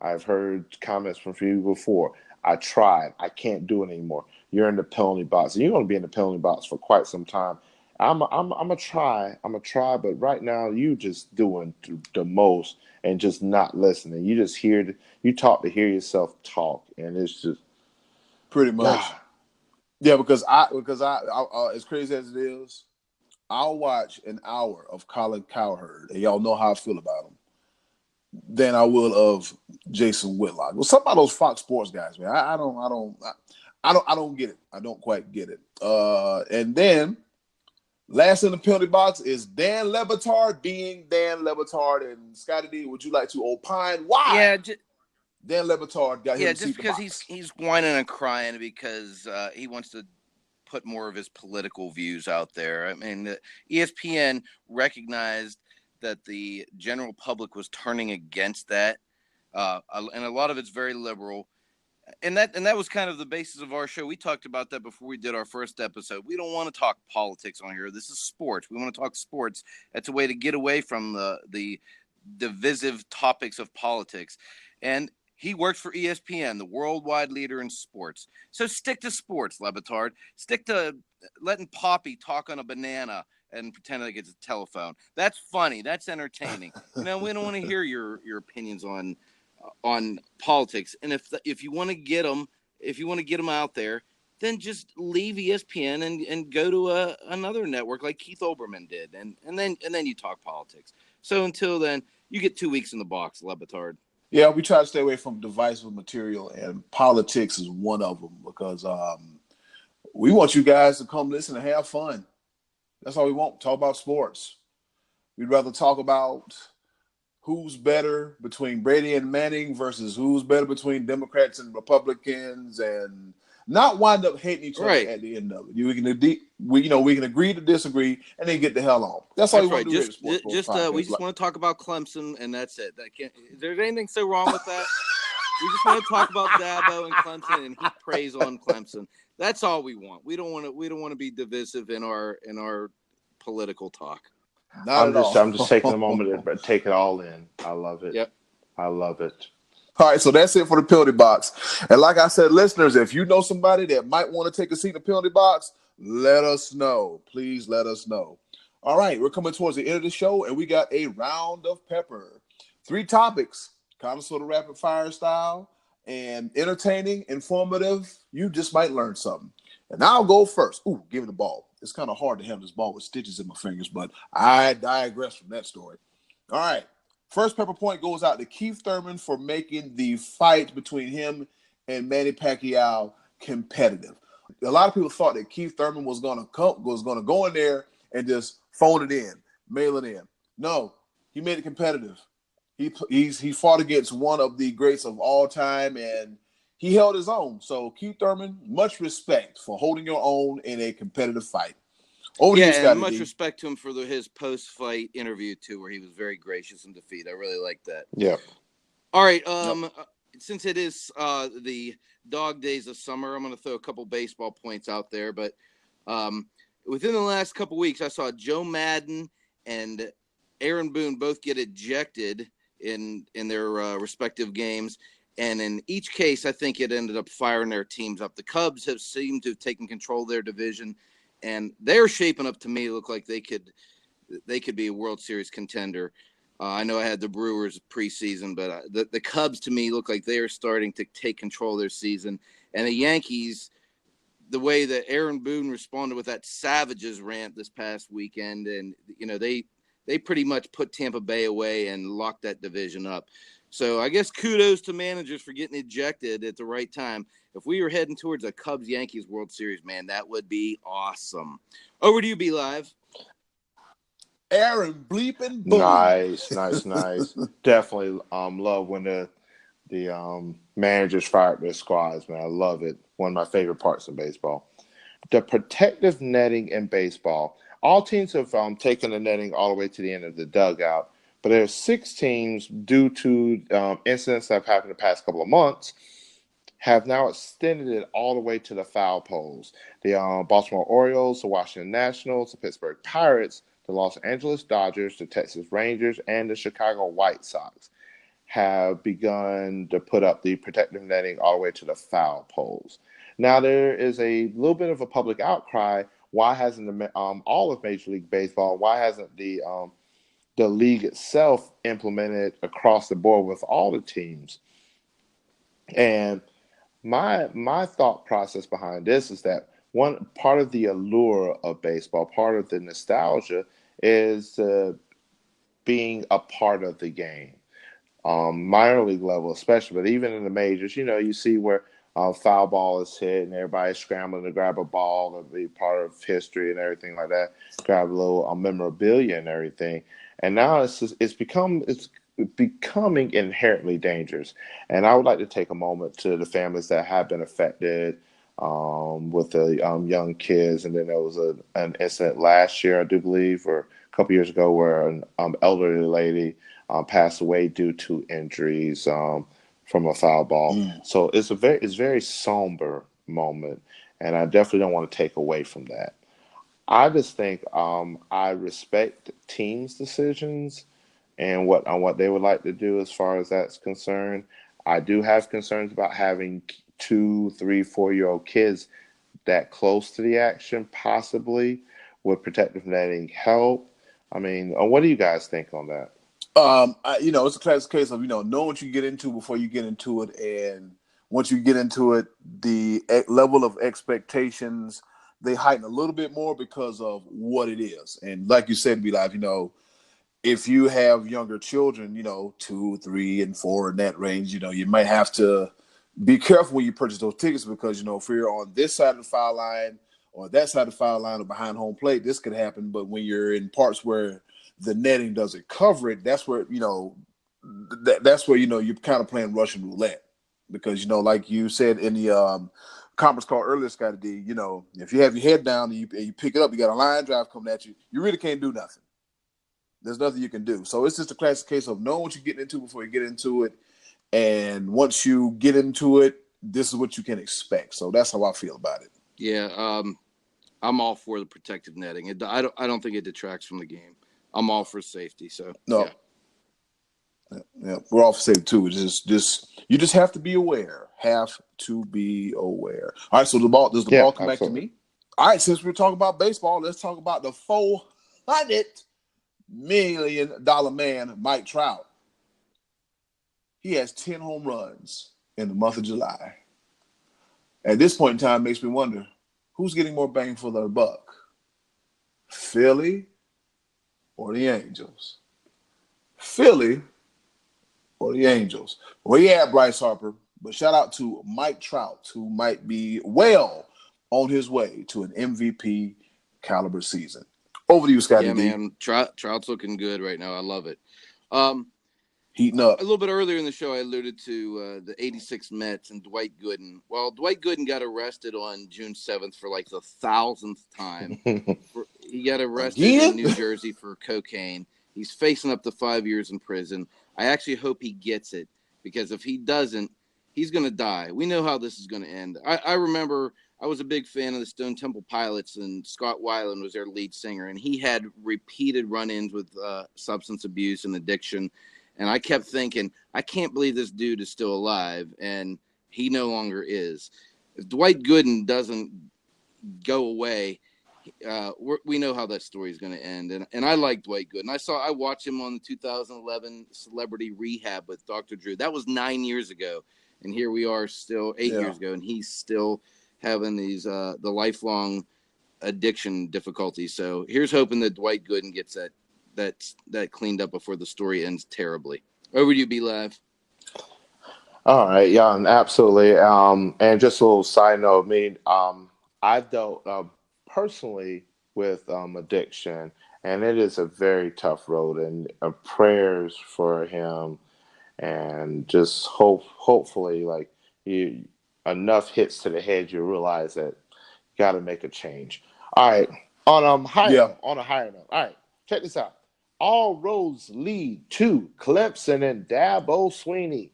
I've heard comments from you before. I tried. I can't do it anymore. You're in the penalty box, and you're going to be in the penalty box for quite some time. I'm a try. I'm a try, but right now you just doing the most and just not listening. You just you talk to hear yourself talk, and it's just pretty much. Yeah, because as crazy as it is, I'll watch an hour of Colin Cowherd, and y'all know how I feel about him, than I will of Jason Whitlock. Well, some of those Fox Sports guys, man, I don't get it. I don't quite get it. And then last in the penalty box is Dan Le Batard being Dan Le Batard. And Scotty D, would you like to opine why? Yeah, Dan Le Batard got him to just because he's whining and crying because he wants to put more of his political views out there. I mean, ESPN recognized that the general public was turning against that, and a lot of it's very liberal. And that was kind of the basis of our show. We talked about that before we did our first episode. We don't want to talk politics on here. This is sports. We want to talk sports. That's a way to get away from the divisive topics of politics. And he works for ESPN, the worldwide leader in sports. So stick to sports, Le Batard. Stick to letting Poppy talk on a banana and pretend like it's a telephone. That's funny. That's entertaining. We don't want to hear your opinions on politics. And if you want to get them out there, then just leave ESPN and go to another network like Keith Olbermann did, and then you talk politics. So until then, you get 2 weeks in the box, Le Batard. Yeah, we try to stay away from divisive material, and politics is one of them because we want you guys to come listen and have fun. That's all we want. Talk about sports. We'd rather talk about who's better between Brady and Manning versus who's better between Democrats and Republicans, and not wind up hating each other at the end of it. We can agree to disagree and then get the hell on. That's all we want to do here at Sports we just want to talk about Clemson, and that's it. Is there anything so wrong with that? We just want to talk about Dabo and Clemson, and he prays on Clemson. That's all we want. We don't want to be divisive in our political talk. I'm just taking a moment to take it all in. I love it. Yep. I love it. All right, so that's it for the penalty box. And like I said, listeners, if you know somebody that might want to take a seat in the penalty box, let us know. Please let us know. All right, we're coming towards the end of the show, and we got a round of pepper. 3 topics, kind of sort of rapid fire style, and entertaining, informative. You just might learn something. And I'll go first. Ooh, give me the ball. It's kind of hard to handle this ball with stitches in my fingers, but I digress from that story. All right. First pepper point goes out to Keith Thurman for making the fight between him and Manny Pacquiao competitive. A lot of people thought that Keith Thurman was going to go in there and just phone it in, mail it in. No, he made it competitive. He fought against one of the greats of all time, and he held his own. So, Keith Thurman, much respect for holding your own in a competitive fight. Over to you, Scotty and much D. respect to him for his post-fight interview, too, where he was very gracious in defeat. I really like that. Yeah. All right. Since it is the dog days of summer, I'm going to throw a couple baseball points out there. But within the last couple weeks, I saw Joe Madden and Aaron Boone both get ejected in their respective games. And in each case, I think it ended up firing their teams up. The Cubs have seemed to have taken control of their division, and they're shaping up to me look like they could be a World Series contender. I know I had the Brewers preseason, but the Cubs to me look like they are starting to take control of their season. And the Yankees, the way that Aaron Boone responded with that Savages rant this past weekend, and they pretty much put Tampa Bay away and locked that division up. So I guess kudos to managers for getting ejected at the right time. If we were heading towards a Cubs-Yankees World Series, man, that would be awesome. Over to you, Be Live. Aaron bleeping Boone. Nice. Definitely love when the managers fire up their squads, man. I love it. One of my favorite parts of baseball. The protective netting in baseball. All teams have taken the netting all the way to the end of the dugout But there's 6 teams due to incidents that have happened the past couple of months have now extended it all the way to the foul poles. The Baltimore Orioles, the Washington Nationals, the Pittsburgh Pirates, the Los Angeles Dodgers, the Texas Rangers, and the Chicago White Sox have begun to put up the protective netting all the way to the foul poles. Now, there is a little bit of a public outcry. Why hasn't all of Major League Baseball, why hasn't the league itself implemented across the board with all the teams? And my thought process behind this is that one part of the allure of baseball, part of the nostalgia, is being a part of the game. Minor league level, especially, but even in the majors, you see where foul ball is hit and everybody's scrambling to grab a ball and be part of history and everything like that, grab a little memorabilia and everything. And now it's becoming inherently dangerous. And I would like to take a moment to the families that have been affected with the young kids. And then there was an incident last year, I do believe, or a couple years ago, where an elderly lady passed away due to injuries from a foul ball. So it's very somber moment, and I definitely don't want to take away from that. I just think I respect teams' decisions and what they would like to do as far as that's concerned. I do have concerns about having 2, 3, 4-year-old kids that close to the action. Possibly would protective netting help? I mean, what do you guys think on that? It's a classic case of knowing what you get into before you get into it, and once you get into it, the level of expectations they heighten a little bit more because of what it is. And like you said, Be-Live, if you have younger children, 2, 3, and 4 in that range, you might have to be careful when you purchase those tickets because, if you're on this side of the foul line or that side of the foul line or behind home plate, this could happen. But when you're in parts where the netting doesn't cover it, that's where, that's where, you're kind of playing Russian roulette because, like you said in the conference call earlier, Scotty D, if you have your head down and you pick it up, you got a line drive coming at you, you really can't do nothing. There's nothing you can do. So it's just a classic case of knowing what you're getting into before you get into it. And once you get into it, this is what you can expect. So that's how I feel about it. Yeah, I'm all for the protective netting. I don't think it detracts from the game. I'm all for safety. So no, yeah, we're all for safety too. It's just you just have to be aware. Have to be aware. All right. So does the ball come back to me? All right. Since we're talking about baseball, let's talk about the $400 million man, Mike Trout. He has 10 home runs in the month of July. At this point in time, it makes me wonder, who's getting more bang for their buck? Philly or the Angels? Philly or the Angels? Well, yeah, Bryce Harper, but shout out to Mike Trout, who might be well on his way to an MVP caliber season. Over to you, Scotty. Yeah, man. Trout's looking good right now. I love it. Heating up. A little bit earlier in the show, I alluded to the 86 Mets and Dwight Gooden. Well, Dwight Gooden got arrested on June 7th for like the 1,000th time. He got arrested in New Jersey for cocaine. He's facing up to 5 years in prison. I actually hope he gets it because if he doesn't, he's going to die. We know how this is going to end. I remember I was a big fan of the Stone Temple Pilots, and Scott Weiland was their lead singer, and he had repeated run-ins with substance abuse and addiction. And I kept thinking, I can't believe this dude is still alive, and he no longer is. If Dwight Gooden doesn't go away, we know how that story is going to end. And I like Dwight Gooden. I watched him on the 2011 Celebrity Rehab with Dr. Drew. That was 9 years ago, and here we are still 8 years ago, and he's still having these the lifelong addiction difficulties. So here's hoping that Dwight Gooden gets that cleaned up before the story ends terribly. Over to you, Be-Live. All right, yeah, absolutely. And just a little side note, I've dealt personally with addiction, and it is a very tough road. And prayers for him, and just hopefully, like enough hits to the head, you realize that you got to make a change. All right, on a higher note. All right, check this out. All roads lead to Clemson and Dabo Sweeney.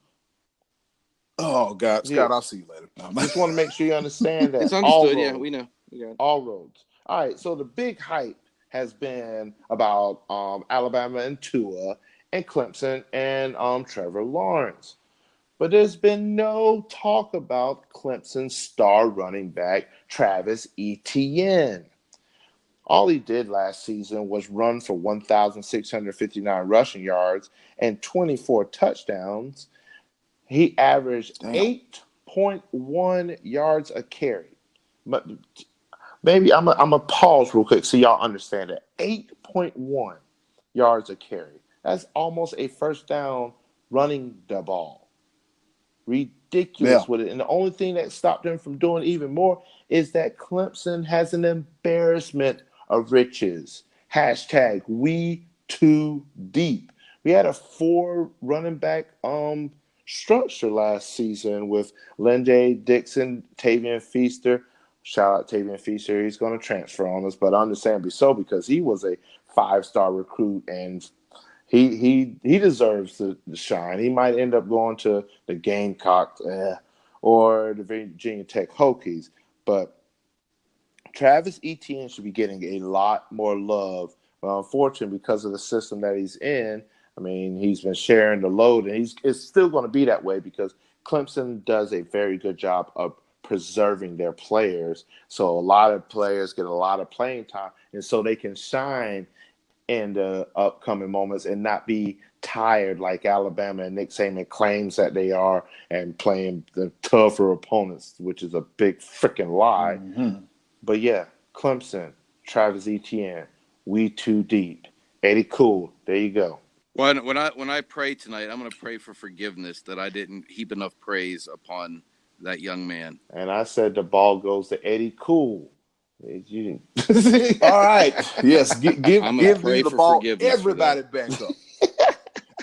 Oh God, Scott, I'll see you later. Just want to make sure you understand that. It's understood. Yeah, we know. We got it. All roads. All right. So the big hype has been about Alabama and Tua and Clemson and Trevor Lawrence. But there's been no talk about Clemson's star running back, Travis Etienne. All he did last season was run for 1,659 rushing yards and 24 touchdowns. He averaged 8.1 yards a carry. But maybe I'm going to pause real quick so y'all understand it. 8.1 yards a carry. That's almost a first down running the ball. Ridiculous with it. And the only thing that stopped him from doing even more is that Clemson has an embarrassment of riches. Hashtag we too deep. We had a 4 running back structure last season with Lynjay Dixon, Tavian Feaster. Shout out Tavian Feaster. He's going to transfer on us, but understandably so because he was a 5-star recruit and he deserves the shine. He might end up going to the Gamecocks or the Virginia Tech Hokies, but Travis Etienne should be getting a lot more love. But unfortunately, because of the system that he's in, I mean, he's been sharing the load, and it's still going to be that way because Clemson does a very good job of preserving their players. So a lot of players get a lot of playing time, and so they can shine in the upcoming moments and not be tired like Alabama and Nick Saban claims that they are and playing the tougher opponents, which is a big freaking lie. Mm-hmm. But yeah, Clemson, Travis Etienne, we too deep. Eddie Cool, there you go. When I pray tonight, I'm going to pray for forgiveness that I didn't heap enough praise upon that young man. And I said the ball goes to Eddie Cool. All right. Yes. Give me the ball. Everybody back up.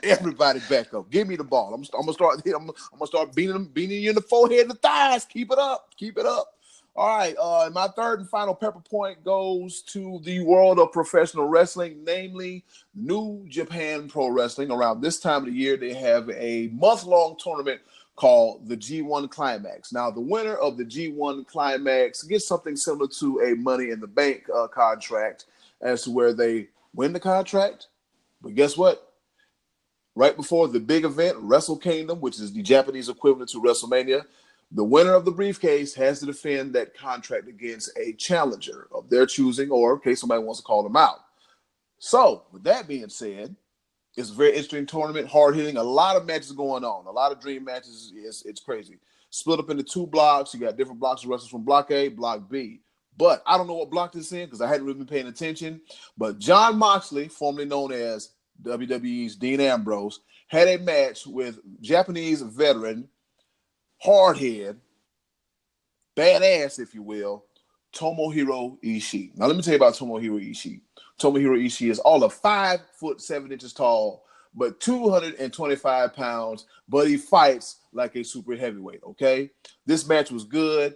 Everybody back up. Give me the ball. I'm gonna start beating you in the forehead and the thighs. Keep it up. Keep it up. All right. My third and final pepper point goes to the world of professional wrestling, namely New Japan Pro Wrestling. Around this time of the year, they have a month-long tournament called the G1 Climax. Now, the winner of the G1 Climax gets something similar to a Money in the Bank contract as to where they win the contract. But guess what? Right before the big event, Wrestle Kingdom, which is the Japanese equivalent to WrestleMania, the winner of the briefcase has to defend that contract against a challenger of their choosing or in case somebody wants to call them out. So, with that being said, it's a very interesting tournament, hard-hitting, a lot of matches going on, a lot of dream matches. It's crazy. Split up into 2 blocks. You got different blocks of wrestlers from Block A, Block B. But I don't know what block this is in because I hadn't really been paying attention. But Jon Moxley, formerly known as WWE's Dean Ambrose, had a match with Japanese veteran, hardhead, badass, if you will, Tomohiro Ishii. Now, let me tell you about Tomohiro Ishii. Tomohiro Ishii is all of 5 foot 7 inches tall, but 225 pounds, but he fights like a super heavyweight, okay? This match was good.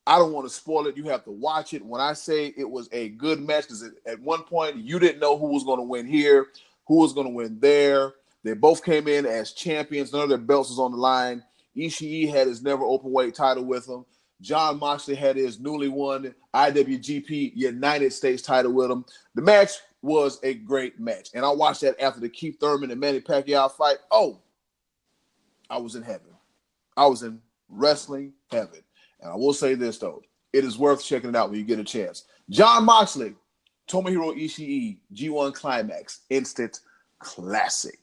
I don't want to spoil it. You have to watch it. When I say it was a good match, because at one point you didn't know who was going to win here, who was going to win there. They both came in as champions. None of their belts was on the line. Ishii had his never open weight title with him. Jon Moxley had his newly won IWGP United States title with him. The match was a great match. And I watched that after the Keith Thurman and Manny Pacquiao fight. Oh, I was in heaven. I was in wrestling heaven. And I will say this, though. It is worth checking it out when you get a chance. Jon Moxley, Tomohiro Ishii, G1 Climax, instant classic.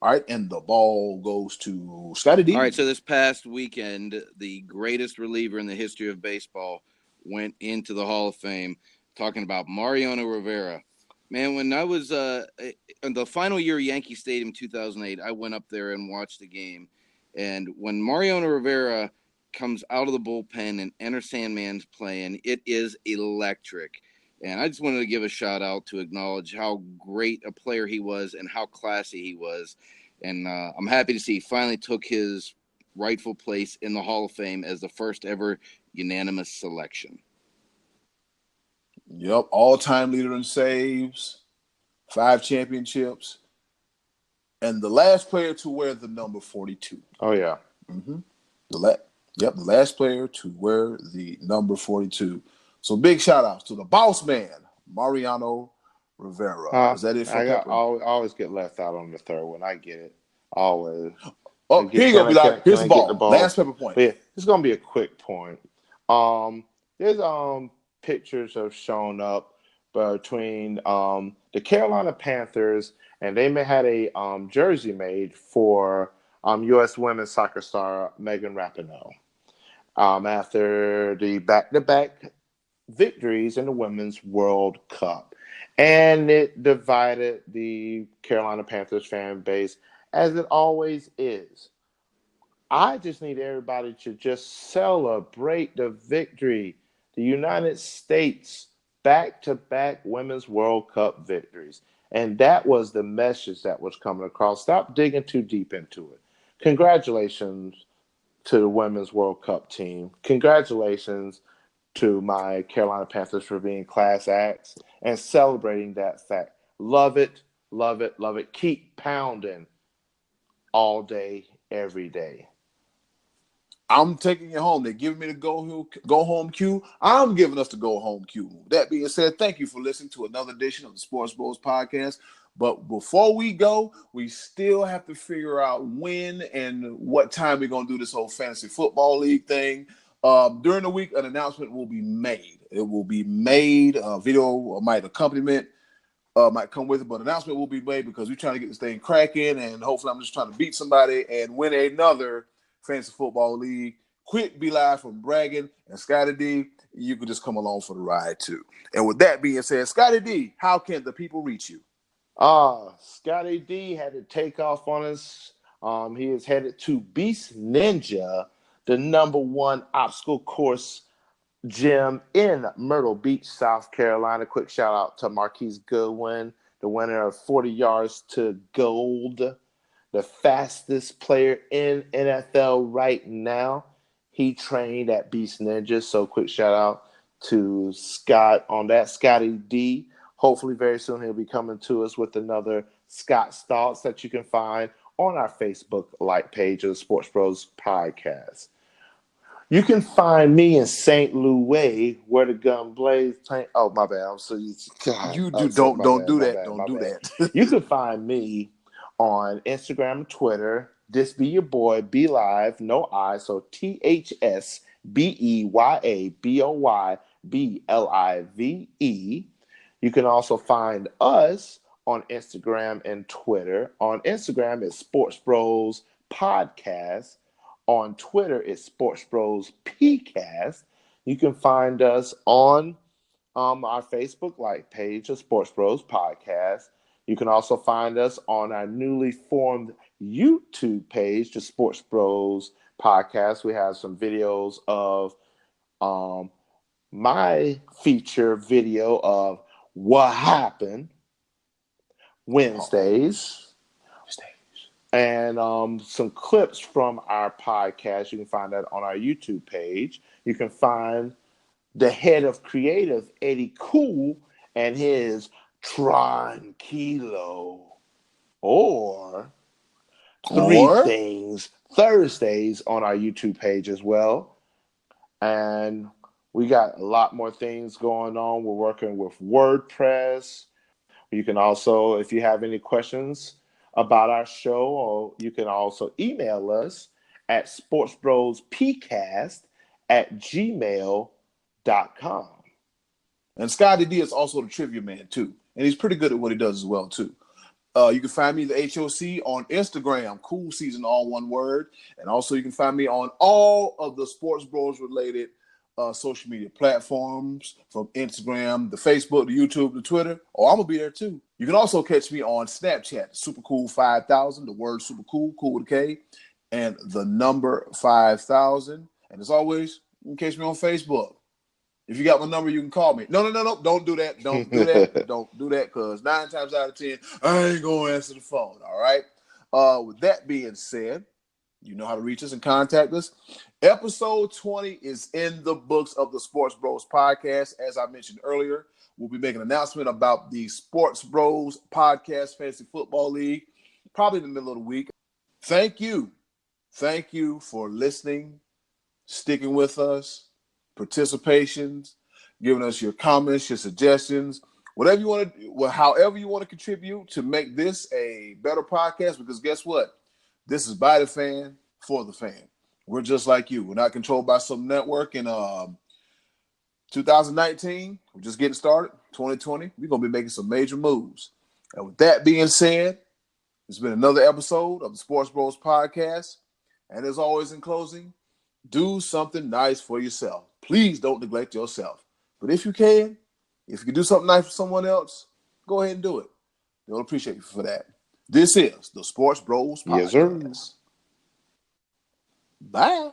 All right, and the ball goes to Scotty D. All right, so this past weekend, the greatest reliever in the history of baseball went into the Hall of Fame, talking about Mariano Rivera. Man, when I was in the final year of Yankee Stadium in 2008, I went up there and watched the game. And when Mariano Rivera comes out of the bullpen and Enter Sandman's playing, it is electric. And I just wanted to give a shout out to acknowledge how great a player he was and how classy he was. And I'm happy to see he finally took his rightful place in the Hall of Fame as the first ever unanimous selection. Yep, all-time leader in saves, 5 championships, and the last player to wear the number 42. Oh, yeah. Mm-hmm. The last player to wear the number 42. So big shout outs to the boss man, Mariano Rivera. Is that it for Pepper? I always get left out on the third one. I get it. Always. Oh, here you go, be like, here's the ball. Get the ball. Last Pepper point. But yeah, it's gonna be a quick point. There's pictures have shown up between the Carolina Panthers, and they had a jersey made for U.S. women's soccer star Megan Rapinoe after the back-to-back victories in the Women's World Cup. And it divided the Carolina Panthers fan base, as it always is. I just need everybody to just celebrate the victory. The United States back-to-back Women's World Cup victories. And that was the message that was coming across. Stop digging too deep into it. Congratulations to the Women's World Cup team. Congratulations to my Carolina Panthers for being class acts and celebrating that fact. Love it, love it, love it. Keep pounding all day, every day. I'm taking you home. They're giving me the go home cue. I'm giving us the go home cue. That being said, thank you for listening to another edition of the Sports Bros podcast. But before we go, we still have to figure out when and what time we're going to do this whole fantasy football league thing. During the week, an announcement will be made. It will be made. Video might accompaniment might come with it, but announcement will be made because we're trying to get this thing cracking, and hopefully I'm just trying to beat somebody and win another fantasy football league. Quick be live from bragging, and Scotty D, you can just come along for the ride too. And with that being said, Scotty D, how can the people reach you? Scotty D had to take off on us. He is headed to Beast Ninja, the #1 obstacle course gym in Myrtle Beach, South Carolina. Quick shout out to Marquise Goodwin, the winner of 40 yards to gold, the fastest player in NFL right now. He trained at Beast Ninja, so quick shout out to Scott on that. Scotty D. Hopefully very soon he'll be coming to us with another Scott's Thoughts that you can find on our Facebook like page of the Sports Bros podcast. You can find me in St. Louis, where the gun blazes. Oh, my bad. I'm so God. You do don't do that. Don't do that. You can find me on Instagram and Twitter. This be your boy, Be Live, no I, so THSBEYABOYBLIVE. You can also find us on Instagram and Twitter. On Instagram, it's Sports Bros Podcast. On Twitter, it's Sports Bros PCast. You can find us on our Facebook like page of Sports Bros Podcast. You can also find us on our newly formed YouTube page, the Sports Bros Podcast. We have some videos of my feature video of what happened Wednesdays. And some clips from our podcast. You can find that on our YouTube page. You can find the head of creative, Eddie Cool, and his Tranquilo. Or Three Things Thursdays on our YouTube page as well. And we got a lot more things going on. We're working with WordPress. You can also, if you have any questions about our show, or you can also email us at sportsbrospcast@gmail.com. And Scotty D is also the trivia man too, and he's pretty good at what he does as well too. You can find me, the HOC, on Instagram, Cool Season, all one word, and also you can find me on all of the Sports Bros related social media platforms, from Instagram, the Facebook, the YouTube, the Twitter. Oh, I'm gonna be there too. You can also catch me on Snapchat, supercool5000, the word super cool with a K, and the number 5000. And as always, you can catch me on Facebook. If you got my number, you can call me. No, don't do that. Don't do that. Don't do that, because 9 times out of 10, I ain't gonna answer the phone. All right. With that being said, You know how to reach us and contact us. Episode 20 is in the books of the Sports Bros podcast. As I mentioned earlier, we'll be making an announcement about the Sports Bros podcast Fantasy Football League, probably in the middle of the week. Thank you. Thank you for listening, sticking with us, participations, giving us your comments, your suggestions, whatever you want to, well, however you want to contribute to make this a better podcast, because guess what? This is by the fan, for the fan. We're just like you. We're not controlled by some network. In 2019, we're just getting started. 2020, we're going to be making some major moves. And with that being said, it's been another episode of the Sports Bros podcast. And as always, in closing, do something nice for yourself. Please don't neglect yourself. But if you can do something nice for someone else, go ahead and do it. They'll appreciate you for that. This is the Sports Bros podcast. Yes, sir. Bye.